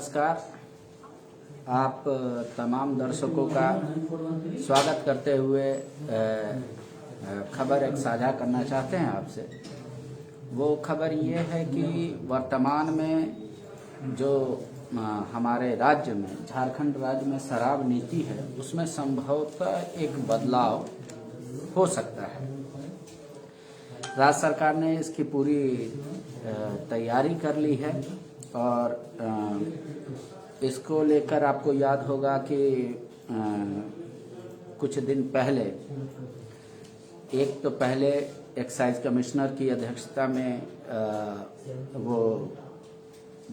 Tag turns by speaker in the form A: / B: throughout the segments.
A: नमस्कार। आप तमाम दर्शकों का स्वागत करते हुए खबर एक साझा करना चाहते हैं आपसे। वो खबर ये है कि वर्तमान में जो हमारे राज्य में, झारखंड राज्य में शराब नीति है, उसमें संभवतः एक बदलाव हो सकता है। राज्य सरकार ने इसकी पूरी तैयारी कर ली है और इसको लेकर आपको याद होगा कि कुछ दिन पहले पहले एक्साइज कमिश्नर की अध्यक्षता में वो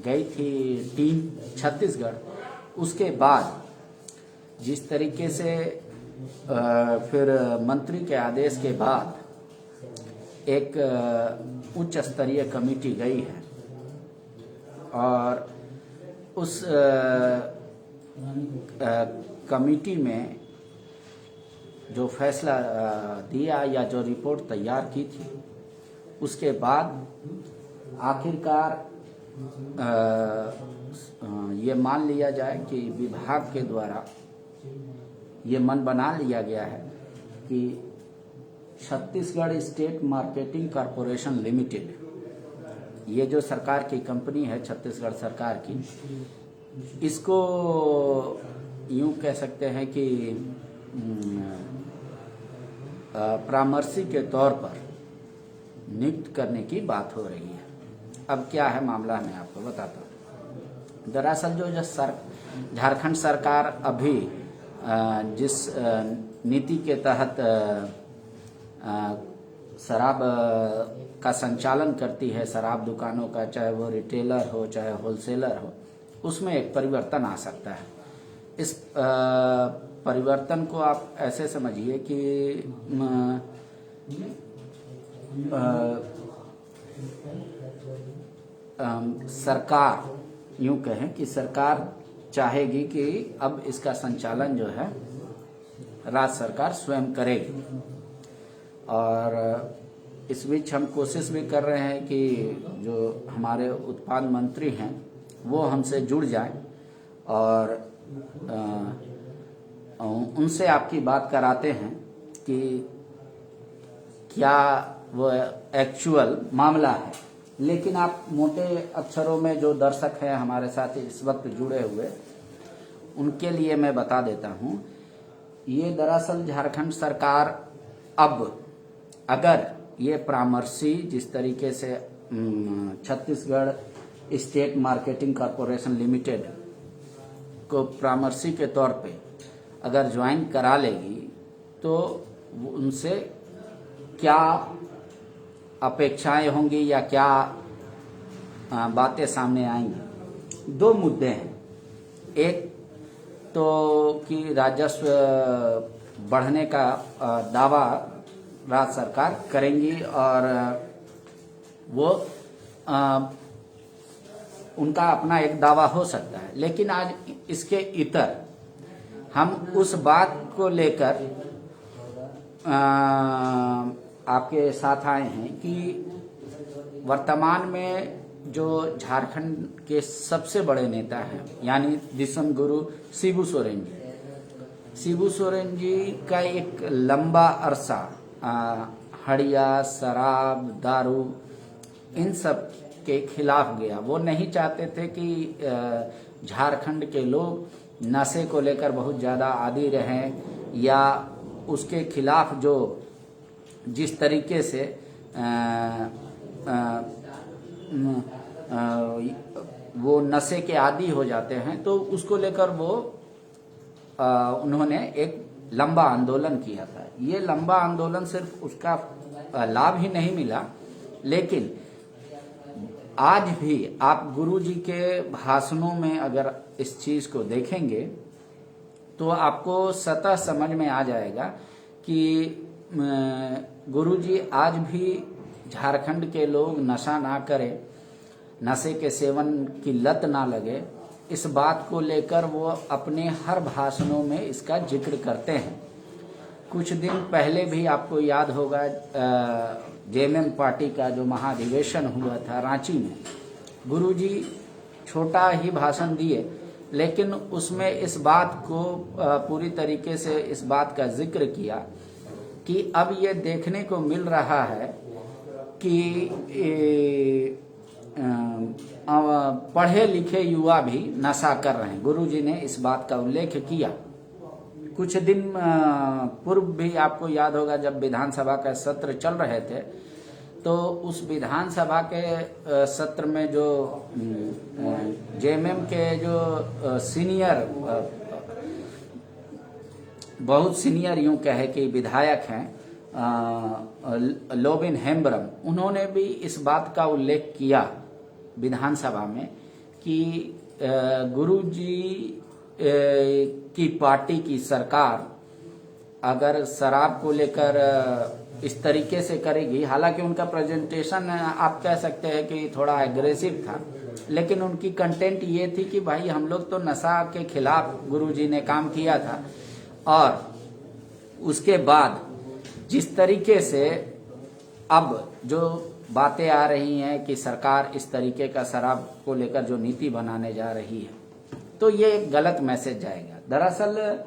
A: गई थी टीम छत्तीसगढ़। उसके बाद जिस तरीके से फिर मंत्री के आदेश के बाद एक उच्च स्तरीय कमेटी गई है और उस कमेटी में जो फैसला दिया या जो रिपोर्ट तैयार की थी, उसके बाद आखिरकार ये मान लिया जाए कि विभाग के द्वारा ये मन बना लिया गया है कि Chhattisgarh state marketing corporation limited, ये जो सरकार की कंपनी है, छत्तीसगढ़ सरकार की, इसको यूं कह सकते हैं कि परामर्शी के तौर पर नियुक्त करने की बात हो रही है। अब क्या है मामला, मैं आपको बताता हूँ। दरअसल जो झारखंड सरकार अभी जिस नीति के तहत शराब का संचालन करती है, शराब दुकानों का, चाहे वो रिटेलर हो चाहे होलसेलर हो, उसमें एक परिवर्तन आ सकता है। इस परिवर्तन को आप ऐसे समझिए कि सरकार, यूं कहें कि सरकार चाहेगी कि अब इसका संचालन जो है राज्य सरकार स्वयं करेगी। और इस बीच हम कोशिश भी कर रहे हैं कि जो हमारे उत्पाद मंत्री हैं वो हमसे जुड़ जाएं और उनसे आपकी बात कराते हैं कि क्या वो एक्चुअल मामला है। लेकिन आप मोटे अक्षरों में जो दर्शक हैं हमारे साथ इस वक्त जुड़े हुए, उनके लिए मैं बता देता हूँ। ये दरअसल झारखंड सरकार अब अगर ये परामर्शी जिस तरीके से Chhattisgarh state marketing corporation limited को परामर्शी के तौर पे अगर ज्वाइन करा लेगी तो उनसे क्या अपेक्षाएं होंगी या क्या बातें सामने आएंगी। दो मुद्दे हैं। एक तो कि राजस्व बढ़ने का दावा राज्य सरकार करेंगी और वो उनका अपना एक दावा हो सकता है। लेकिन आज इसके इतर हम उस बात को लेकर आपके साथ आए हैं कि वर्तमान में जो झारखंड के सबसे बड़े नेता हैं, यानी दिसम गुरु शिबू सोरेन जी का एक लंबा अरसा हड़िया, शराब, दारू, इन सब के खिलाफ गया। वो नहीं चाहते थे कि झारखंड के लोग नशे को लेकर बहुत ज़्यादा आदी रहें या उसके खिलाफ जो जिस तरीके से वो नशे के आदी हो जाते हैं, तो उसको लेकर वो उन्होंने एक लंबा आंदोलन किया था। ये लंबा आंदोलन सिर्फ उसका लाभ ही नहीं मिला, लेकिन आज भी आप गुरुजी के भाषणों में अगर इस चीज को देखेंगे तो आपको सतह समझ में आ जाएगा कि गुरुजी आज भी झारखंड के लोग नशा ना करें, नशे के सेवन की लत ना लगे, इस बात को लेकर वो अपने हर भाषणों में इसका जिक्र करते हैं। कुछ दिन पहले भी आपको याद होगा जेएमएम पार्टी का जो महाधिवेशन हुआ था रांची में, गुरुजी छोटा ही भाषण दिए, लेकिन उसमें इस बात को पूरी तरीके से इस बात का जिक्र किया कि अब ये देखने को मिल रहा है कि पढ़े लिखे युवा भी नशा कर रहे हैं। गुरुजी ने इस बात का उल्लेख किया। कुछ दिन पूर्व भी आपको याद होगा, जब विधानसभा का सत्र चल रहे थे, तो उस विधानसभा के सत्र में जो जेएमएम के जो सीनियर, बहुत सीनियर यूं कहे कि विधायक हैं, लोबिन हेम्ब्रम, उन्होंने भी इस बात का उल्लेख किया विधानसभा में कि गुरुजी की पार्टी की सरकार अगर शराब को लेकर इस तरीके से करेगी, हालांकि उनका प्रेजेंटेशन आप कह सकते हैं कि थोड़ा एग्रेसिव था, लेकिन उनकी कंटेंट ये थी कि भाई हम लोग तो नशा के खिलाफ गुरुजी ने काम किया था, और उसके बाद जिस तरीके से अब जो बातें आ रही हैं कि सरकार इस तरीके का शराब को लेकर जो नीति बनाने जा रही है, तो ये एक गलत मैसेज जाएगा। दरअसल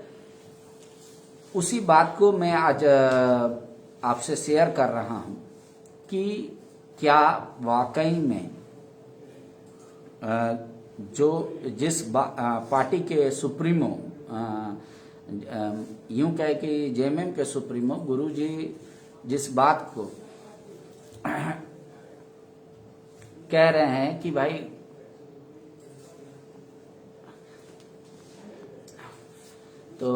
A: उसी बात को मैं आज आपसे शेयर कर रहा हूं कि क्या वाकई में जो जिस पार्टी के सुप्रीमो, यूं कहे कि जेएमएम के सुप्रीमो गुरुजी जिस बात को कह रहे हैं कि भाई तो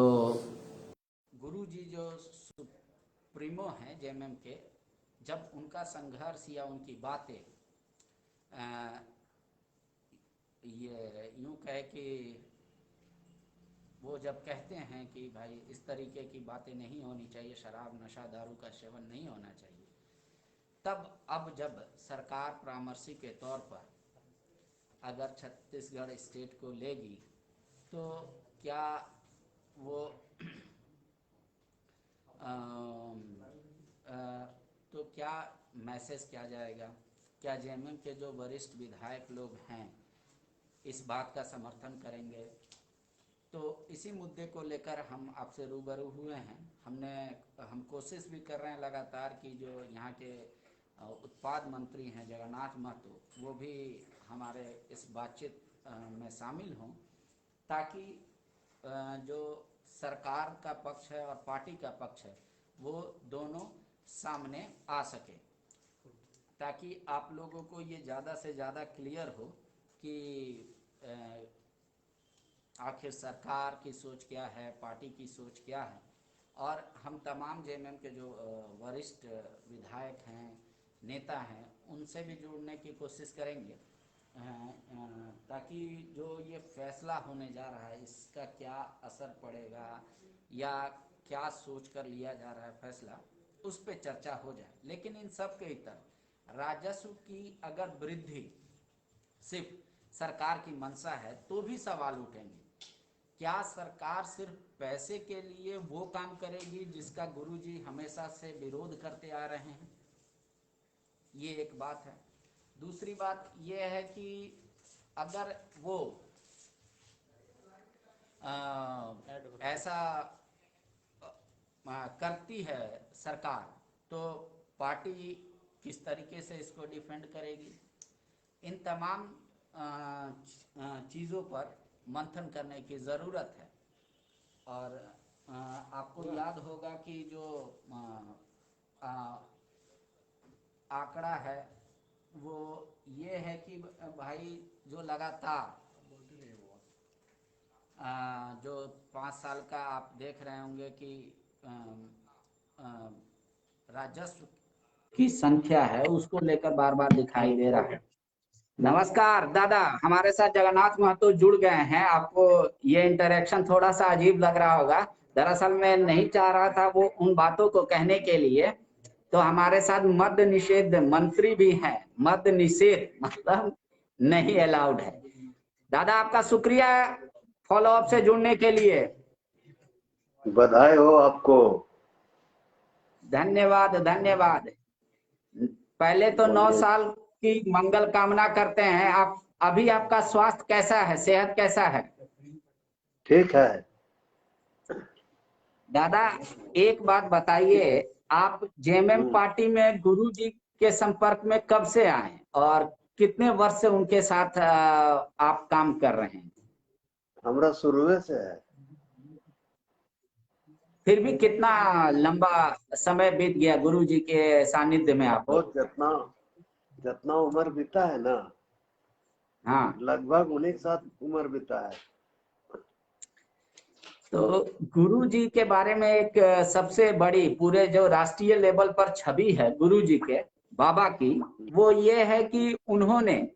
A: गुरुजी जो सुप्रीमो हैं जेएमएम के, जब उनका संघर्ष या उनकी बातें ये यूं कहे कि वो जब कहते हैं कि भाई इस तरीके की बातें नहीं होनी चाहिए, शराब नशा दारू का सेवन नहीं होना चाहिए, तब अब जब सरकार परामर्शी के तौर पर अगर छत्तीसगढ़ स्टेट को लेगी, तो क्या वो तो क्या मैसेज क्या जाएगा? क्या जेएमएम के जो वरिष्ठ विधायक लोग हैं इस बात का समर्थन करेंगे? तो इसी मुद्दे को लेकर हम आपसे रूबरू हुए हैं। हम कोशिश भी कर रहे हैं लगातार कि जो यहाँ के उत्पाद मंत्री हैं जगन्नाथ महतो, वो भी हमारे इस बातचीत में शामिल हों, ताकि जो सरकार का पक्ष है और पार्टी का पक्ष है वो दोनों सामने आ सके, ताकि आप लोगों को ये ज़्यादा से ज़्यादा क्लियर हो कि आखिर सरकार की सोच क्या है, पार्टी की सोच क्या है। और हम तमाम जेएमएम के जो वरिष्ठ विधायक हैं, नेता हैं, उनसे भी जुड़ने की कोशिश करेंगे, ताकि जो ये फैसला होने जा रहा है इसका क्या असर पड़ेगा या क्या सोच कर लिया जा रहा है फैसला, उस पर चर्चा हो जाए। लेकिन इन सब के इतर राजस्व की अगर वृद्धि सिर्फ सरकार की मंशा है तो भी सवाल उठेंगे। क्या सरकार सिर्फ पैसे के लिए वो काम करेगी जिसका गुरुजी हमेशा से विरोध करते आ रहे हैं? ये एक बात है। दूसरी बात ये है कि अगर वो ऐसा करती है सरकार, तो पार्टी किस तरीके से इसको डिफेंड करेगी? इन तमाम चीज़ों पर मंथन करने की ज़रूरत है। और आपको याद होगा कि जो आंकड़ा है वो ये है कि भाई जो लगातार जो 5 साल का आप देख रहे होंगे कि राजस्व की संख्या है उसको लेकर बार बार दिखाई दे रहा है। नमस्कार दादा, हमारे साथ जगन्नाथ महतो जुड़ गए हैं। आपको ये इंटरेक्शन थोड़ा सा अजीब लग रहा होगा, दरअसल मैं नहीं चाह रहा था वो उन बातों को कहने के लिए। तो हमारे साथ मद्य निषेध मंत्री भी हैं। मद्य निषेध मतलब नहीं अलाउड है। दादा आपका शुक्रिया फॉलो अप से जुड़ने के लिए।
B: बधाई हो आपको।
A: धन्यवाद धन्यवाद। पहले तो 9 साल की मंगल कामना करते हैं। आप अभी आपका स्वास्थ्य कैसा है, सेहत कैसा है?
B: ठीक है।
A: दादा एक बात बताइए, आप जेएमएम पार्टी में गुरु जी के संपर्क में कब से आए और कितने वर्ष से उनके साथ आप काम कर रहे हैं?
B: हमरा शुरुए से है।
A: फिर भी कितना लंबा समय बीत गया गुरु जी के सानिध्य में आप लोग?
B: बहुत जितना जितना उम्र बीता है ना,
A: हाँ,
B: लगभग उन्हीं के साथ उम्र बीता है।
A: तो गुरु जी के बारे में एक सबसे बड़ी पूरे जो राष्ट्रीय लेवल पर छवि है गुरु जी के बाबा की, वो ये है कि उन्होंने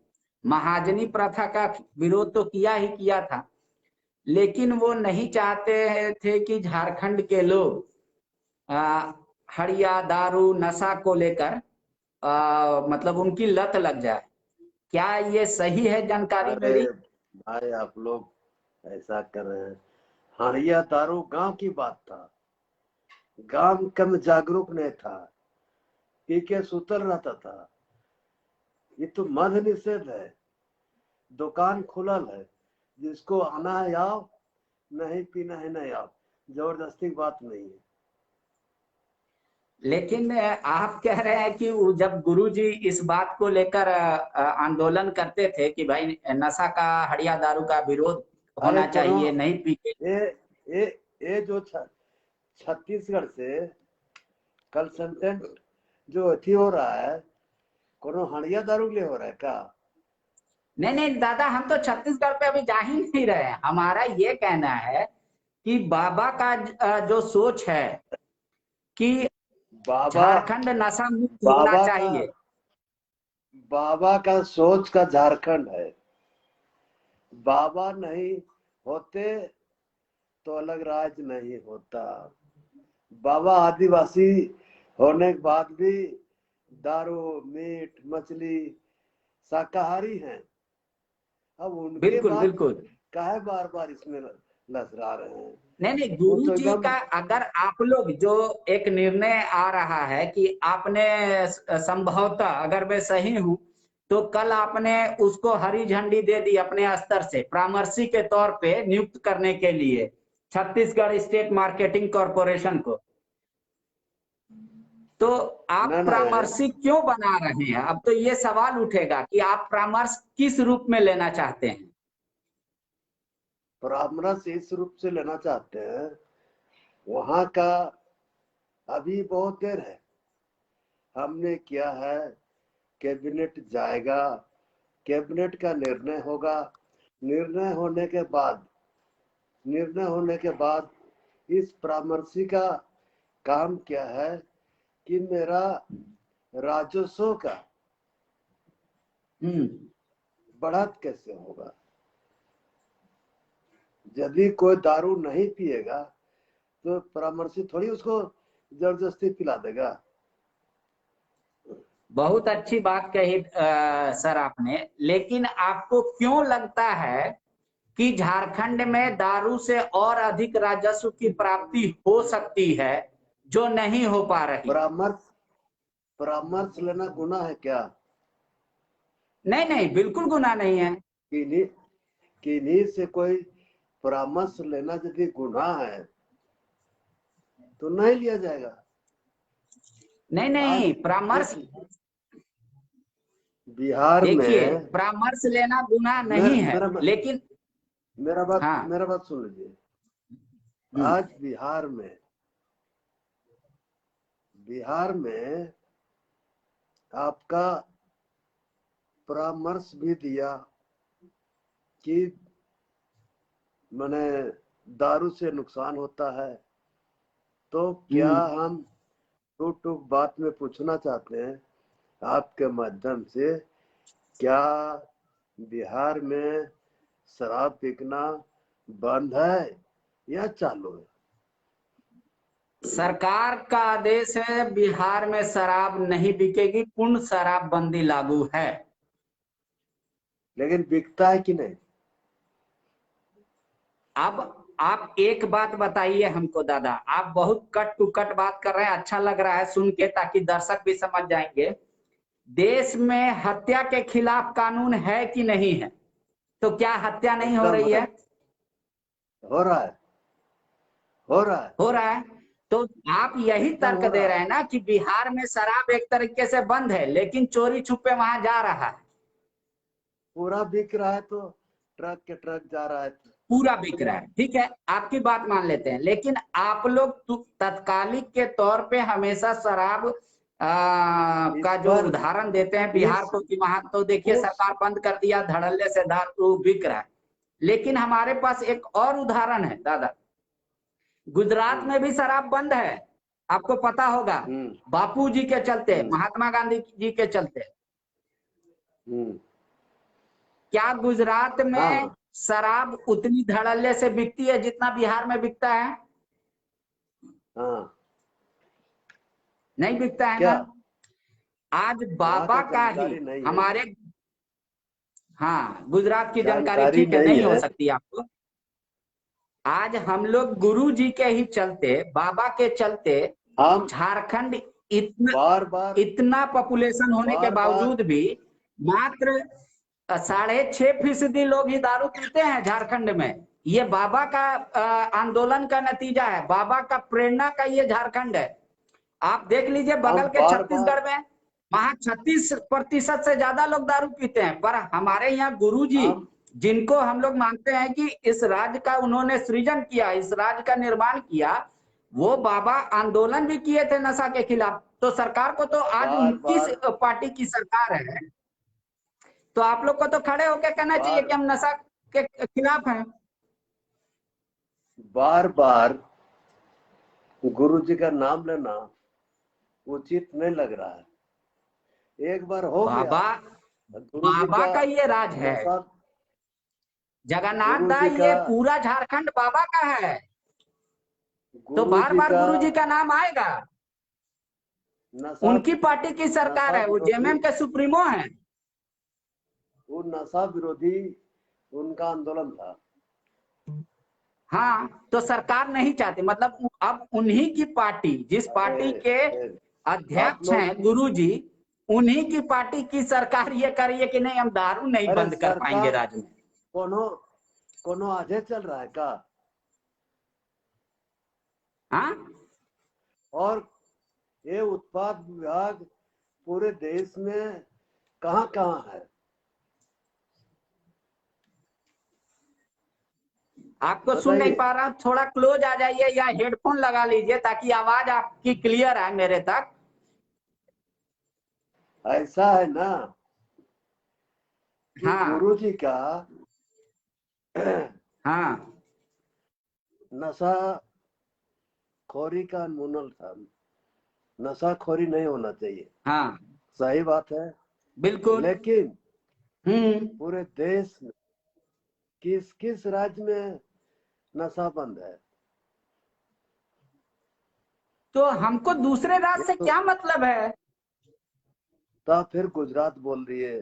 A: महाजनी प्रथा का विरोध तो किया ही किया था, लेकिन वो नहीं चाहते थे कि झारखंड के लोग हड़िया दारू नशा को लेकर मतलब उनकी लत लग जाए। क्या ये सही है जानकारी
B: अरे
A: मेरी?
B: भाई, आप लोग ऐसा कर रहे हैं। हड़िया दारू गांव की बात था, गांव कम जागरूक नहीं था, पी के सुतल रहता था। ये तो मद निषेध है, दुकान खुलल है, जिसको आना है आओ, नहीं पीना है नहीं आओ, जबरदस्ती की बात नहीं है।
A: लेकिन आप कह रहे हैं कि जब गुरुजी इस बात को लेकर आंदोलन करते थे कि भाई नशा का हड़िया दारू का विरोध
B: अरे
A: होना
B: कोनो
A: चाहिए, नहीं पीके।
B: ये जो छत्तीसगढ़ से कंसल्टेंट जो अथी हो रहा है, कोनो हड़िया दारू ले हो रहा है क्या?
A: नहीं नहीं दादा, हम तो छत्तीसगढ़ पे अभी जा ही नहीं रहे हैं। हमारा ये कहना है कि बाबा का जो सोच है कि
B: बाबा
A: झारखंड नशा मुक्त होना
B: बाबा का
A: चाहिए।
B: बाबा का सोच का झारखंड है। बाबा नहीं होते तो अलग राज्य नहीं होता। बाबा आदिवासी होने के बाद भी दारू मीट मछली शाकाहारी हैं। अब उनके
A: बिल्कुल
B: बाद
A: बिल्कुल।
B: काहे बार बार इसमें लसरा रहे हैं?
A: नहीं नहीं,
B: वो
A: गुरु
B: तो
A: जी
B: एकदम
A: का अगर आप लोग जो एक निर्णय आ रहा है कि आपने संभवतः अगर मैं सही हूं तो कल आपने उसको हरी झंडी दे दी अपने स्तर से परामर्शी के तौर पे नियुक्त करने के लिए छत्तीसगढ़ स्टेट मार्केटिंग कॉरपोरेशन को, तो आप
B: न न
A: परामर्शी क्यों बना रहे हैं? अब तो ये सवाल उठेगा कि आप परामर्श किस रूप में लेना चाहते हैं?
B: परामर्श इस रूप से लेना चाहते हैं, वहां का अभी बहुत देर है। हमने किया है, कैबिनेट जाएगा, कैबिनेट का निर्णय होगा। निर्णय होने के बाद निर्णय होने के बाद इस परामर्शी का काम क्या है कि मेरा राजस्व का बढ़त कैसे होगा। यदि कोई दारू नहीं पिएगा तो परामर्शी थोड़ी उसको जबरदस्ती पिला देगा।
A: बहुत अच्छी बात कही सर आपने, लेकिन आपको क्यों लगता है कि झारखंड में दारू से और अधिक राजस्व की प्राप्ति हो सकती है जो नहीं हो पा रही?
B: परामर्श परामर्श लेना गुनाह है क्या?
A: नहीं नहीं, बिल्कुल गुनाह नहीं है।
B: किन्हीं किन्हीं से कोई परामर्श लेना यदि गुनाह है तो नहीं लिया जाएगा।
A: नहीं
B: आज
A: नहीं, परामर्श
B: देखिए, बिहार
A: देखिए,
B: में
A: परामर्श लेना गुनाह
B: मेरा
A: नहीं है,
B: मेरा
A: लेकिन हाँ।
B: मेरा बात सुन लीजिए।
A: हम्म।
B: आज बिहार में आपका परामर्श भी दिया कि मैंने दारू से नुकसान होता है, तो क्या हम टूक टूक बात में पूछना चाहते हैं आपके माध्यम से, क्या बिहार में शराब बिकना बंद है या चालू है?
A: सरकार का आदेश है बिहार में शराब नहीं बिकेगी, पूर्ण शराबबंदी लागू है।
B: लेकिन बिकता है कि नहीं?
A: अब आप एक बात बताइए हमको दादा, आप बहुत कट टू कट बात कर रहे हैं, अच्छा लग रहा है सुन के ताकि दर्शक भी समझ जाएंगे देश में हत्या के खिलाफ कानून है कि नहीं है? तो क्या हत्या नहीं हो
B: एकदम
A: रही है?
B: हो रहा है, हो रहा है,
A: हो रहा है। तो आप यही
B: एकदम
A: तर्क
B: हो
A: दे
B: रहा
A: रहे
B: है।
A: हैं ना कि बिहार में शराब एक तरीके से बंद है, लेकिन चोरी छुपे वहां जा रहा है।
B: पूरा बिक रहा है तो ट्रक के ट्रक जा रहा है।
A: पूरा बिक रहा है, ठीक है, आपकी बात मान लेते हैं, लेकिन आप लोग तत्कालिक के तौर पे हमेशा शराब
B: इस
A: का जो
B: पर
A: उदाहरण देते हैं बिहार
B: इस
A: को कि वहां तो देखिए
B: उस
A: सरकार बंद कर दिया, धड़ल्ले से दारू बिक रहा है। लेकिन हमारे पास एक और उदाहरण है दादा, गुजरात में भी शराब बंद है, आपको पता होगा।
B: हम्म
A: बापू जी के चलते,
B: हम्म
A: महात्मा गांधी जी के चलते।
B: हम्म
A: क्या गुजरात
B: हाँ
A: में
B: हाँ
A: शराब उतनी धड़ल्ले से बिकती है जितना बिहार में बिकता है?
B: हाँ।
A: नहीं बिकता है
B: क्या?
A: ना। आज
B: वहाँ
A: बाबा
B: का
A: का ही
B: जानकारी नहीं है,
A: हमारे, हाँ गुजरात की जानकारी
B: जानकारी
A: ठीक है,
B: नहीं
A: नहीं हो
B: है।
A: सकती आपको। आज हम लोग गुरु जी के ही चलते, बाबा के चलते,
B: हम
A: झारखंड इतना
B: बार बार
A: इतना पॉपुलेशन होने के
B: बार बार
A: बावजूद भी मात्र 6.5% लोग ही दारू पीते हैं झारखंड में। ये बाबा का आंदोलन का नतीजा है, बाबा का प्रेरणा का ये झारखंड है। आप देख लीजिए
B: हम
A: बगल के
B: बार बार
A: छत्तीसगढ़ में, वहां 36% से ज्यादा लोग दारू पीते हैं, पर हमारे यहाँ गुरु जी,
B: हम
A: जिनको हम लोग मानते हैं कि इस राज्य का उन्होंने सृजन किया, इस राज्य का निर्माण किया, वो बाबा आंदोलन भी किए थे नशा के खिलाफ। तो सरकार को तो आज
B: बार
A: उनकी
B: बार
A: पार्टी की सरकार है, तो आप लोग को तो खड़े होकर कहना चाहिए
B: बार
A: कि हम नशा के खिलाफ हैं।
B: बार बार गुरु जी का नाम लेना उचित नहीं लग रहा है। एक बार हो गया,
A: बाबा,
B: गुरु जी
A: बाबा
B: का
A: का ये राज है,
B: नशा,
A: जगन्नाथ
B: गुरु
A: दा,
B: जी का
A: ये पूरा झारखंड बाबा का है। तो
B: गुरु
A: बार
B: जी
A: बार
B: का
A: गुरु जी का नाम आएगा।
B: नशा
A: उनकी पार्टी की सरकार
B: नशा
A: है, वो
B: विरोधी,
A: जेएमएम के सुप्रीमो है।
B: वो नशा विरोधी उनका आंदोलन था।
A: हाँ, तो सरकार नहीं चाहती, मतलब अब उन्हीं की पार्टी, जिस
B: अरे
A: पार्टी के
B: फिर आप
A: अध्यक्ष
B: लोग,
A: हैं गुरु जी, उन्हीं की पार्टी की सरकार ये कर रही है कि नहीं हम दारू नहीं
B: अरे
A: बंद कर पाएंगे
B: सरकार
A: राज्य में।
B: कोनो कोनो आधे चल रहा है का?
A: हाँ,
B: और ये उत्पाद विभाग पूरे देश में कहाँ कहाँ है?
A: आपको सुन नहीं
B: बताइए।
A: पा रहा, थोड़ा क्लोज आ जाइए या हेडफोन लगा लीजिए ताकि आवाज आपकी क्लियर आए मेरे तक।
B: ऐसा है ना कि
A: हाँ
B: गुरु जी का
A: हाँ
B: नशा खोरी का उन्मूलन था। नशा खोरी नहीं होना चाहिए,
A: हाँ,
B: सही बात है।
A: बिल्कुल।
B: लेकिन
A: हम्म।
B: पूरे देश में किस किस राज्य में नशा बंद है?
A: तो हमको दूसरे राज्य
B: ये
A: से
B: तो
A: क्या मतलब है?
B: तब फिर गुजरात बोल दिए,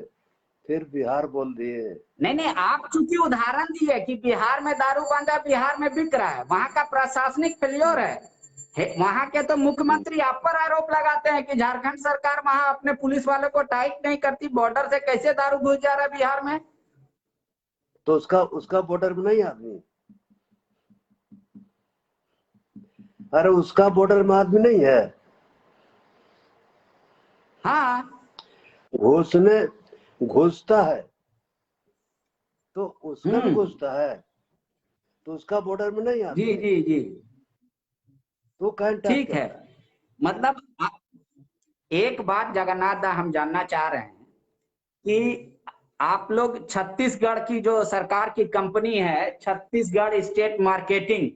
B: फिर बिहार बोल दिए।
A: नहीं नहीं, आप चूंकि उदाहरण दिए कि बिहार में दारू बंद है, बिहार में बिक रहा है, वहां का प्रशासनिक फेल्योर है। वहां के तो मुख्यमंत्री आप पर आरोप लगाते हैं कि झारखंड सरकार वहां अपने पुलिस वालों को टाइट नहीं करती, बॉर्डर से कैसे दारू घुस जा रहा है बिहार में।
B: तो उसका उसका बॉर्डर में नहीं आदमी, अरे उसका बॉर्डर में आदमी नहीं है।
A: हाँ
B: घुसने घुसता है तो उसमें भी
A: हम्म,
B: घुसता है, तो उसका बॉर्डर में नहीं
A: जी
B: आदमी है,
A: जी जी,
B: तो कहीं अटैक
A: ठीक है।
B: करता है।
A: मतलब एक बात जगन्नाथ दा हम जानना चाह रहे हैं कि आप लोग छत्तीसगढ़ की जो सरकार की कंपनी है, Chhattisgarh state marketing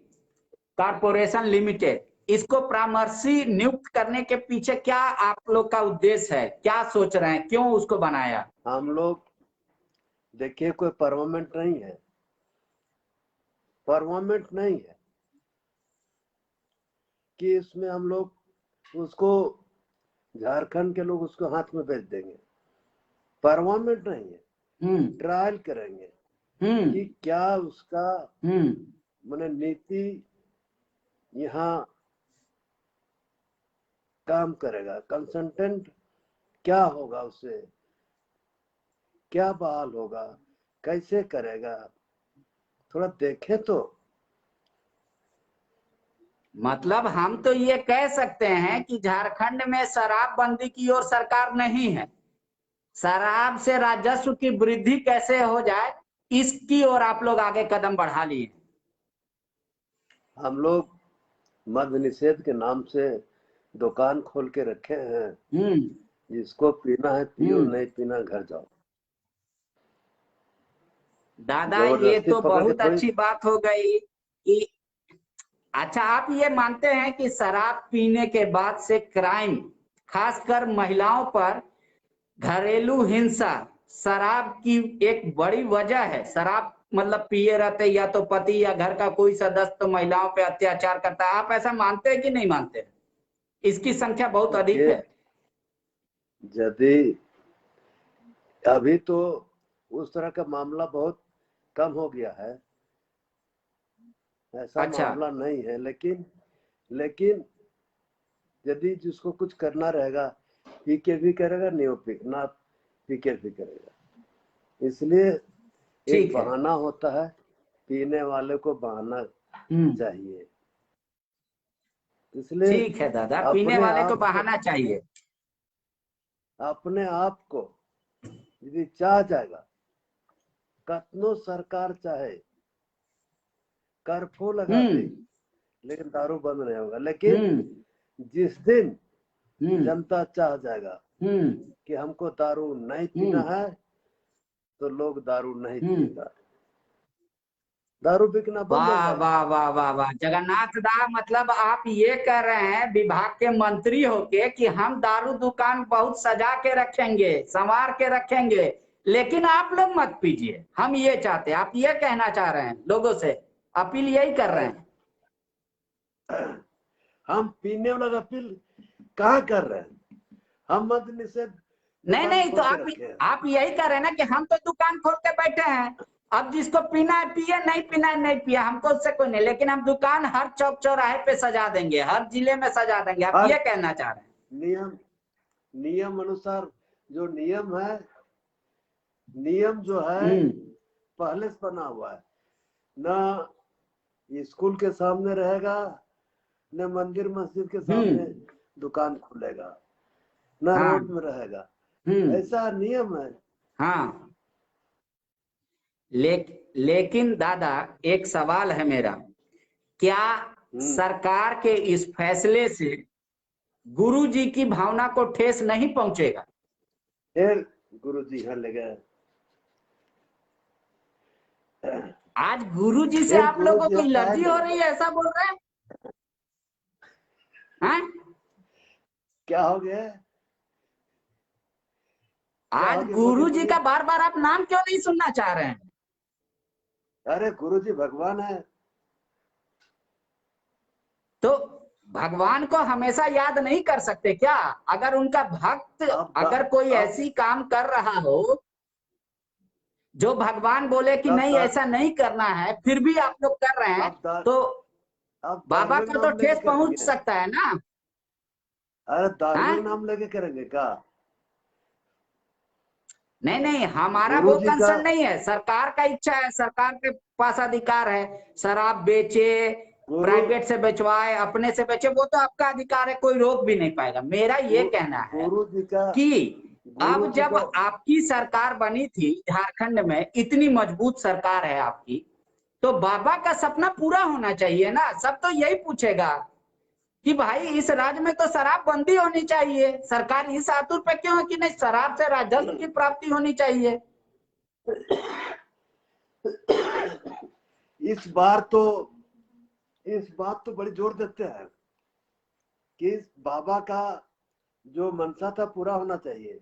A: corporation limited, इसको परामर्शी नियुक्त करने के पीछे क्या आप लोग का उद्देश्य है, क्या सोच रहे हैं, क्यों उसको बनाया?
B: हम लोग देखिए, कोई परमानेंट नहीं है, परमानेंट नहीं है कि इसमें हम लोग उसको, झारखंड के लोग उसको हाथ में बेच देंगे। परमानेंट नहीं है,
A: हम्म
B: ट्रायल करेंगे
A: हम्म
B: कि क्या उसका
A: हम्म
B: माने नीति यहाँ काम करेगा। कंसल्टेंट क्या होगा उससे, क्या बहाल होगा, कैसे करेगा, थोड़ा देखें तो।
A: मतलब हम तो ये कह सकते हैं कि झारखंड में शराबबंदी की ओर सरकार नहीं है, शराब से राजस्व की वृद्धि कैसे हो जाए इसकी ओर आप लोग आगे कदम बढ़ा लिए।
B: हम लोग मद्य निषेध के नाम से दुकान खोल के रखे हैं, जिसको पीना है पियो, नहीं पीना घर जाओ।
A: दादा ये
B: जबरदस्ती
A: तो
B: पकड़ के
A: बहुत
B: थोड़ी।
A: अच्छी बात हो गई कि अच्छा आप ये मानते हैं कि शराब पीने के बाद से क्राइम, खासकर महिलाओं पर घरेलू हिंसा शराब की एक बड़ी वजह है। शराब मतलब पिए रहते या तो पति या घर का कोई सदस्य तो महिलाओं पे अत्याचार करता है, आप ऐसा मानते हैं कि नहीं मानते? इसकी संख्या बहुत अधिक
B: देखिए,
A: है।
B: यदि अभी तो उस तरह का मामला बहुत कम हो गया है, ऐसा
A: अच्छा।
B: मामला नहीं है, लेकिन यदि जिसको कुछ करना रहेगा पी के भी करेगा, नहीं वो ना पी के भी करेगा। इसलिए एक
A: ठीक है।
B: बहाना होता है, पीने वाले को बहाना चाहिए। इसलिए
A: ठीक है दादा, पीने
B: अपने
A: वाले को
B: आप को
A: बहाना चाहिए।
B: अपने आप को यदि चाह जाएगा, कतनो सरकार चाहे कर्फ्यू लगा दे, लेकिन दारू बंद नहीं होगा। लेकिन जिस दिन जनता चाह जाएगा कि हमको दारू नहीं पीना है, तो लोग दारू नहीं पिएगा, दारू बिकना बंद हो
A: वाह
B: जाएगा।
A: वाह वाह वाह वाह जगन्नाथ दा, मतलब आप ये कह रहे हैं विभाग के मंत्री होके कि हम दारू दुकान बहुत सजा के रखेंगे, संवार के रखेंगे, लेकिन आप लोग मत पीजिए, हम ये चाहते हैं, आप ये कहना चाह रहे हैं, लोगों से अपील यही कर रहे हैं?
B: हम पीने वाला अपील कहाँ कर रहे हैं? हम मद्य निषेध
A: नहीं
B: दुकान
A: नहीं, तो
B: खोल के रखे हैं।
A: आप यही कर रहे हैं ना कि हम तो दुकान खोल के बैठे हैं, अब जिसको पीना है पिए, नहीं पीना है नहीं पिए, हमको उससे कोई नहीं, लेकिन हम दुकान हर चौक चौराहे पे सजा देंगे, हर जिले में सजा देंगे, आप ये कहना चाह रहे हैं?
B: नियम अनुसार जो नियम जो है पहले से बना हुआ है ना। स्कूल के सामने रहेगा, न मंदिर मस्जिद के सामने दुकान खुलेगा, न
A: हाँ।
B: रोड में रहेगा, ऐसा नियम है।
A: हाँ। लेकिन दादा एक सवाल है मेरा, क्या सरकार के इस फैसले से गुरु जी की भावना को ठेस नहीं पहुंचेगा?
B: फिर गुरु जी यहाँ ले गए,
A: आज गुरु जी से
B: फिर
A: आप
B: गुरु
A: लोगों
B: जी
A: को
B: यहाँ काहे
A: एलर्जी
B: ले
A: हो
B: गए?
A: रही है, ऐसा बोल रहे हैं? हैं?
B: क्या हो गया? क्या
A: आज
B: हो गया? बोलिए
A: गुरु जी
B: बोलिए।
A: का बार बार आप नाम क्यों नहीं सुनना चाह रहे हैं?
B: अरे गुरु जी भगवान है।
A: तो भगवान को हमेशा याद नहीं कर सकते क्या? अगर उनका भक्त अगर कोई
B: अब
A: ऐसी काम कर रहा हो जो भगवान बोले कि नहीं
B: अब
A: ऐसा नहीं करना है, फिर भी आप लोग कर रहे हैं,
B: अब
A: तो
B: अब
A: बाबा
B: दारू
A: का तो
B: नाम लेके
A: ठेस पहुंच
B: करेंगे?
A: सकता है ना?
B: अरे दारू
A: हाँ?
B: नाम लेके करेंगे क्या?
A: नहीं नहीं, हमारा
B: गुरु
A: वो
B: जी का
A: कंसर्न नहीं है, सरकार का इच्छा है, सरकार के पास अधिकार है, शराब बेचे,
B: गुरु
A: प्राइवेट से बेचवाए, अपने से बेचे, वो तो आपका अधिकार है, कोई रोक भी नहीं पाएगा। मेरा ये कहना है
B: गुरु जी का
A: कि
B: गुरु
A: अब
B: जी
A: जब
B: का
A: आपकी सरकार बनी थी झारखंड में, इतनी मजबूत सरकार है आपकी, तो बाबा का सपना पूरा होना चाहिए ना। सब तो यही पूछेगा कि भाई इस राज्य में तो शराब बंदी होनी चाहिए, सरकार इस आतुर पे क्यों है कि नहीं शराब से राजस्व की प्राप्ति होनी चाहिए।
B: इस बार तो इस बात तो बड़ी जोर देते हैं कि इस बाबा का जो मनसा था पूरा होना चाहिए।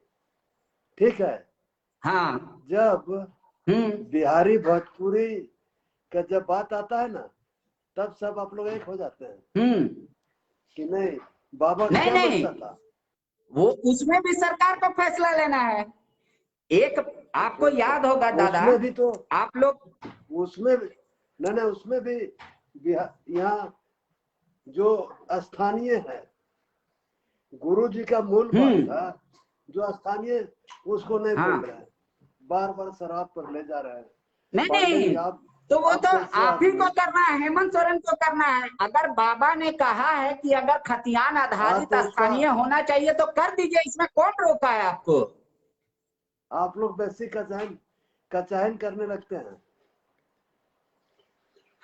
B: ठीक है,
A: हाँ।
B: जब
A: हम्म।
B: बिहारी भोजपुरी का जब बात आता है ना, तब सब आप लोग एक हो जाते हैं कि नहीं बाबा का
A: नहीं
B: क्या
A: नहीं,
B: मनसा था।
A: वो उसमें भी सरकार को फैसला लेना है। एक आपको याद होगा दादा,
B: उसमें भी तो
A: आप लोग
B: उसमें भी नहीं, उसमें भी यहाँ जो स्थानीय है, गुरु जी का मूल बात था, जो स्थानीय उसको नहीं
A: हाँ।
B: बोल रहे हैं, बार बार शराब पर ले जा रहे हैं।
A: नहीं
B: पांडे जी,
A: नहीं,
B: आप
A: तो वो तो
B: जैसे
A: आप ही को
B: आदमी,
A: करना है, हेमंत सोरेन को करना है। अगर बाबा ने कहा है कि अगर खतियान आधारित
B: तो उसका
A: स्थानीय होना चाहिए तो कर दीजिए, इसमें कौन रोका है आपको?
B: आप लोग बेसिक का चयन करने लगते हैं।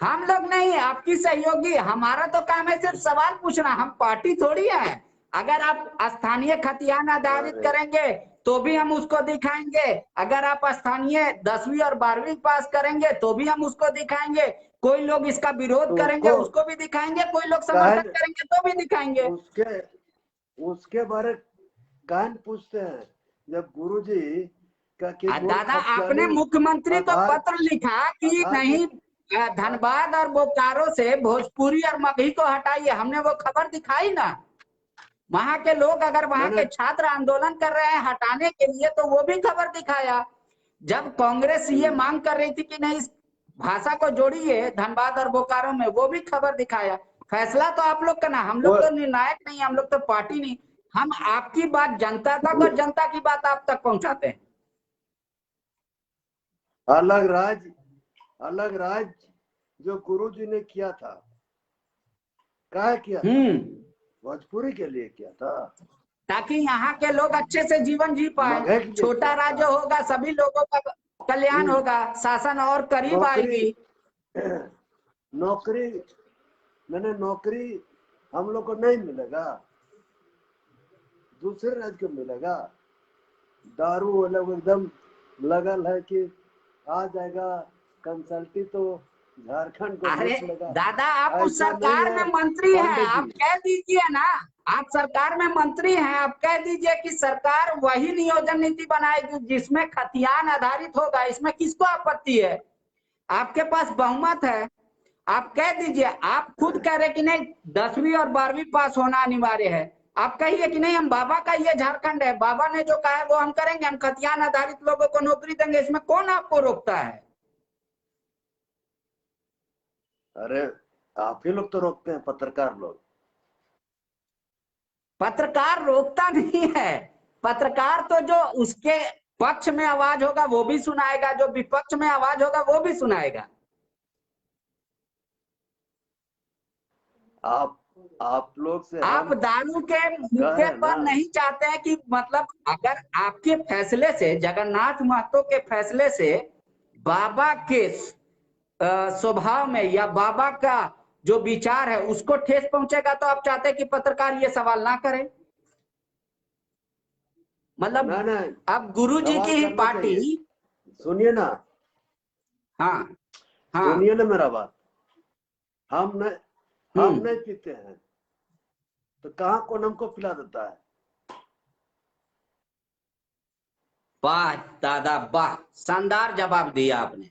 A: हम लोग नहीं, आपकी सहयोगी। हमारा तो काम है सिर्फ सवाल पूछना, हम पार्टी थोड़ी है। अगर आप स्थानीय खतियान आधारित
B: अरे
A: करेंगे तो भी हम उसको दिखाएंगे, अगर आप स्थानीय 10वीं और 12वीं पास करेंगे तो भी हम उसको दिखाएंगे। कोई लोग इसका विरोध
B: तो
A: करेंगे
B: उसको
A: उसको भी दिखाएंगे, कोई लोग समर्थन
B: कहन
A: करेंगे तो भी दिखाएंगे।
B: उसके उसके बारे कहन पूछते हैं, जब गुरुजी का कि
A: दादा,
B: मूर्ख
A: आपने
B: खपचानी
A: मुख्यमंत्री को
B: आधार
A: पत्र लिखा कि
B: आधार की
A: नहीं, धनबाद और बोकारो से भोजपुरी और मगही को हटाइए, हमने वो खबर दिखाई ना। वहां के लोग, अगर वहां
B: मैंने
A: के छात्र आंदोलन कर रहे हैं हटाने के लिए, तो वो भी खबर दिखाया। जब कांग्रेस ये मांग कर रही थी कि नहीं इस भाषा को जोड़िए धनबाद और बोकारो में, वो भी खबर दिखाया। फैसला तो आप लोग का ना, हम
B: वो
A: लोग तो निर्णायक नहीं, हम लोग तो पार्टी नहीं। हम आपकी बात जनता तक और जनता की बात आप तक पहुंचाते हैं।
B: अलग राज्य जो गुरुजी ने किया था, काहे किया था? भोजपुरी के लिए किया था,
A: ताकि यहाँ के लोग अच्छे से जीवन जी पाए।
B: मगध के लिए
A: छोटा
B: किया
A: राज्य
B: था।
A: होगा, सभी लोगों का कल्याण होगा, शासन और करीब
B: नौकरी
A: आएगी।
B: नौकरी मैंने नौकरी हम लोग को नहीं मिलेगा, दूसरे राज्य को मिलेगा। दारू वो लोग एकदम लगल है कि आ जाएगा कंसल्टी तो झारखंड को
A: अरे
B: लूट लेगा।
A: दादा, आप उस
B: ऐसा नहीं
A: सरकार
B: है
A: में मंत्री हैं,
B: पांडे जी।
A: आप कह दीजिए ना। आप सरकार में मंत्री हैं, आप कह दीजिए कि सरकार वही नियोजन नीति बनाएगी जिसमें खतियान आधारित होगा। इसमें किसको आपत्ति है? आपके पास बहुमत है, आप कह दीजिए। आप खुद कह रहे कि नहीं 10वीं और 12वीं पास होना अनिवार्य है, आप कहिए कि नहीं हम बाबा का ये झारखंड है, बाबा ने जो कहा है वो हम करेंगे, हम खतियान आधारित लोगों को नौकरी देंगे। इसमें कौन आपको रोकता है?
B: अरे आप ही लोग तो रोकते हैं, पत्रकार लोग।
A: पत्रकार रोकता नहीं है। पत्रकार तो जो उसके पक्ष में आवाज होगा वो भी सुनाएगा, जो विपक्ष में आवाज होगा वो भी सुनाएगा।
B: आप लोग से
A: आप
B: हम
A: दारू के
B: कह
A: मुद्दे
B: रहे हैं ना।
A: पर नहीं चाहते हैं कि, मतलब अगर आपके फैसले से, जगन्नाथ महतो के फैसले से बाबा के स्वभाव में या बाबा का जो विचार है उसको ठेस पहुंचेगा, तो आप चाहते हैं कि पत्रकार ये सवाल ना करें। मतलब
B: ना ना,
A: अब गुरु जी की
B: सवाल
A: ही
B: करना
A: पार्टी।
B: चाहिए। सुनिए ना,
A: हाँ हाँ।
B: सुनिए ना मेरा बात। हम नहीं पीते हैं तो कहाँ कौन हमको पिला देता है?
A: वाह दादा वाह, शानदार जवाब दिया आपने।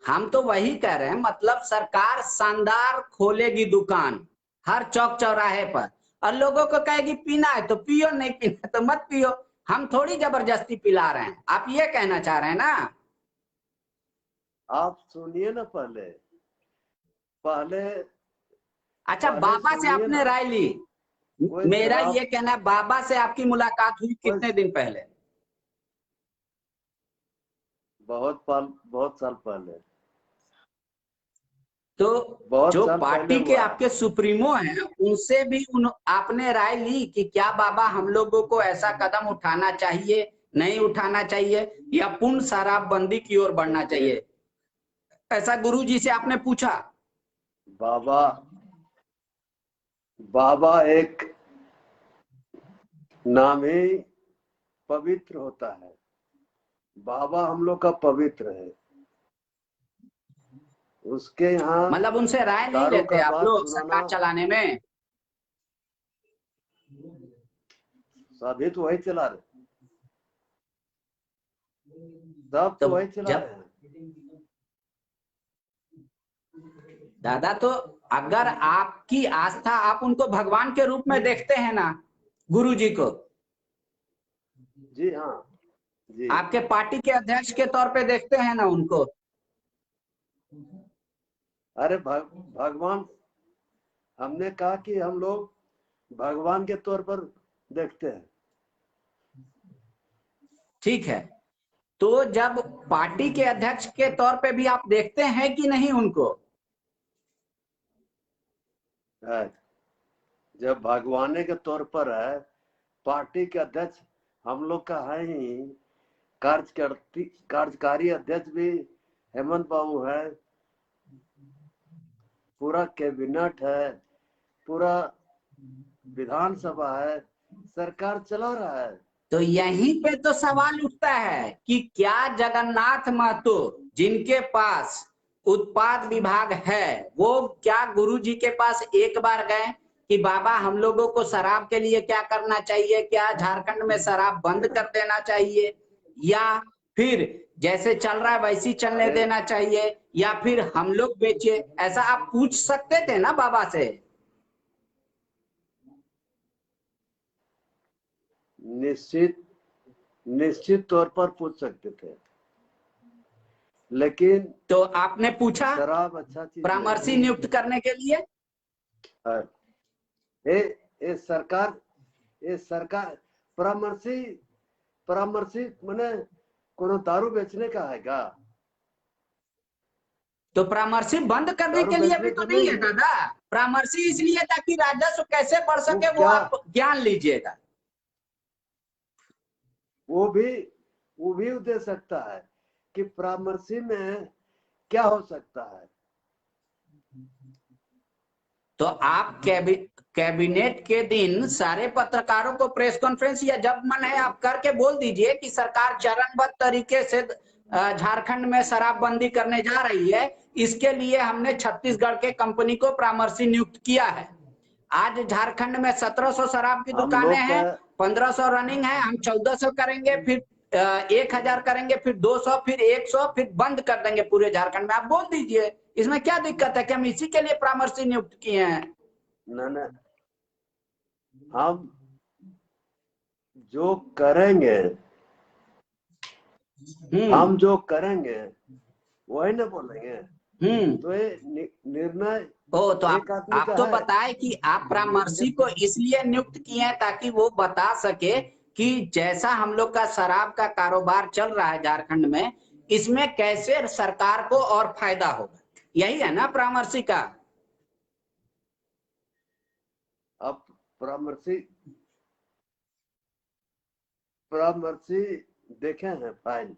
A: हम तो वही कह रहे हैं, मतलब सरकार शानदार खोलेगी दुकान हर चौक चौराहे पर, और लोगों को कहेगी पीना है तो पियो, नहीं पीना तो मत पियो। हम थोड़ी जबरदस्ती पिला रहे हैं, आप ये कहना चाह रहे हैं ना?
B: आप सुनिए ना पहले पहले
A: अच्छा,
B: पहले
A: बाबा से
B: सुनिए
A: आपने
B: ना।
A: राय ली?
B: कोई
A: मेरा
B: शराब
A: ये कहना है, बाबा से आपकी मुलाकात हुई
B: कोई
A: कितने दिन पहले?
B: बहुत साल पहले,
A: तो
B: बहुत
A: जो
B: साल पहले
A: पार्टी के
B: हुआ है।
A: आपके सुप्रीमो हैं उनसे भी आपने राय ली कि क्या बाबा हम लोगों को ऐसा कदम उठाना चाहिए, नहीं उठाना चाहिए, या पूर्ण शराबबंदी की ओर बढ़ना चाहिए? ऐसा गुरु जी से आपने पूछा?
B: बाबा बाबा एक नाम ही पवित्र होता है। बाबा हम लोग का पवित्र है, उसके यहाँ
A: मतलब उनसे राय नहीं
B: दारू
A: लेते
B: का
A: आप
B: बात
A: लोग
B: सुनाना।
A: सरकार चलाने में?
B: सभी तो वही चला रहे, सब
A: तो
B: तो वही चला
A: जब
B: रहे हैं।
A: दादा, तो अगर आपकी आस्था, आप उनको भगवान के रूप में देखते हैं ना, गुरु जी को?
B: जी हाँ जी।
A: आपके पार्टी के अध्यक्ष के तौर पे देखते हैं ना उनको?
B: अरे भगवान, हमने कहा कि हम लोग भगवान के तौर पर देखते हैं।
A: ठीक है, तो जब पार्टी के अध्यक्ष के तौर पे भी आप देखते हैं कि नहीं उनको?
B: है। जब भगवाने के तौर पर है, पार्टी के अध्यक्ष हम लोग का है ही, कार्यकारी अध्यक्ष भी हेमंत बाबू है, पूरा कैबिनेट है, पूरा विधानसभा है, सरकार चला रहा है।
A: तो यहीं पे तो सवाल उठता है कि क्या जगन्नाथ महतो जिनके पास उत्पाद विभाग है, वो क्या गुरु जी के पास एक बार गए कि बाबा हम लोगों को शराब के लिए क्या करना चाहिए, क्या झारखंड में शराब बंद कर देना चाहिए, या फिर जैसे चल रहा है वैसी चलने देना चाहिए, या फिर हम लोग बेचे? ऐसा आप पूछ सकते थे ना बाबा से।
B: निश्चित तौर पर पूछ सकते थे, लेकिन
A: तो आपने पूछा
B: शराब अच्छा चीज
A: परामर्शी
B: नहीं
A: नियुक्त करने के लिए?
B: है। ये सरकार परामर्शी माने कोनो दारू बेचने का है क्या?
A: तो परामर्शी बंद करने
B: दारू
A: के लिए भी
B: बेचने
A: तो
B: का
A: नहीं है
B: है।
A: दादा। परामर्शी इसलिए ताकि राजस्व कैसे बढ़ सके वो
B: क्या?
A: आप ज्ञान लीजिएगा।
B: वो भी दे सकता है कि परामर्शी में क्या हो सकता है।
A: तो आप कैबिनेट के दिन सारे पत्रकारों को प्रेस कॉन्फ्रेंस या जब मन है आप करके बोल दीजिए कि सरकार चरणबद्ध तरीके से झारखंड में शराबबंदी करने जा रही है, इसके लिए हमने छत्तीसगढ़ के कंपनी को परामर्शी नियुक्त किया है। आज झारखंड में 1700 शराब की
B: हम
A: दुकानें
B: लोग
A: हैं,
B: का
A: 1500 रनिंग है, हम 1400 करेंगे, फिर 1000 करेंगे, फिर 200, फिर 100, फिर बंद कर देंगे पूरे झारखंड में। आप बोल दीजिए, इसमें क्या दिक्कत है कि हम इसी के लिए परामर्शी नियुक्त किए हैं।
B: न हम जो करेंगे हम जो करेंगे वही ना बोलेंगे। तो ये निर्णय
A: तो
B: एक आदमी
A: आप
B: का
A: तो
B: है।
A: बताए कि आप परामर्शी को इसलिए नियुक्त किए हैं ताकि वो बता सके कि जैसा हम लोग का शराब का कारोबार चल रहा है झारखंड में, इसमें कैसे सरकार को और फायदा होगा। यही है ना परामर्शी का?
B: अब परामर्शी देखे हैं फाइल?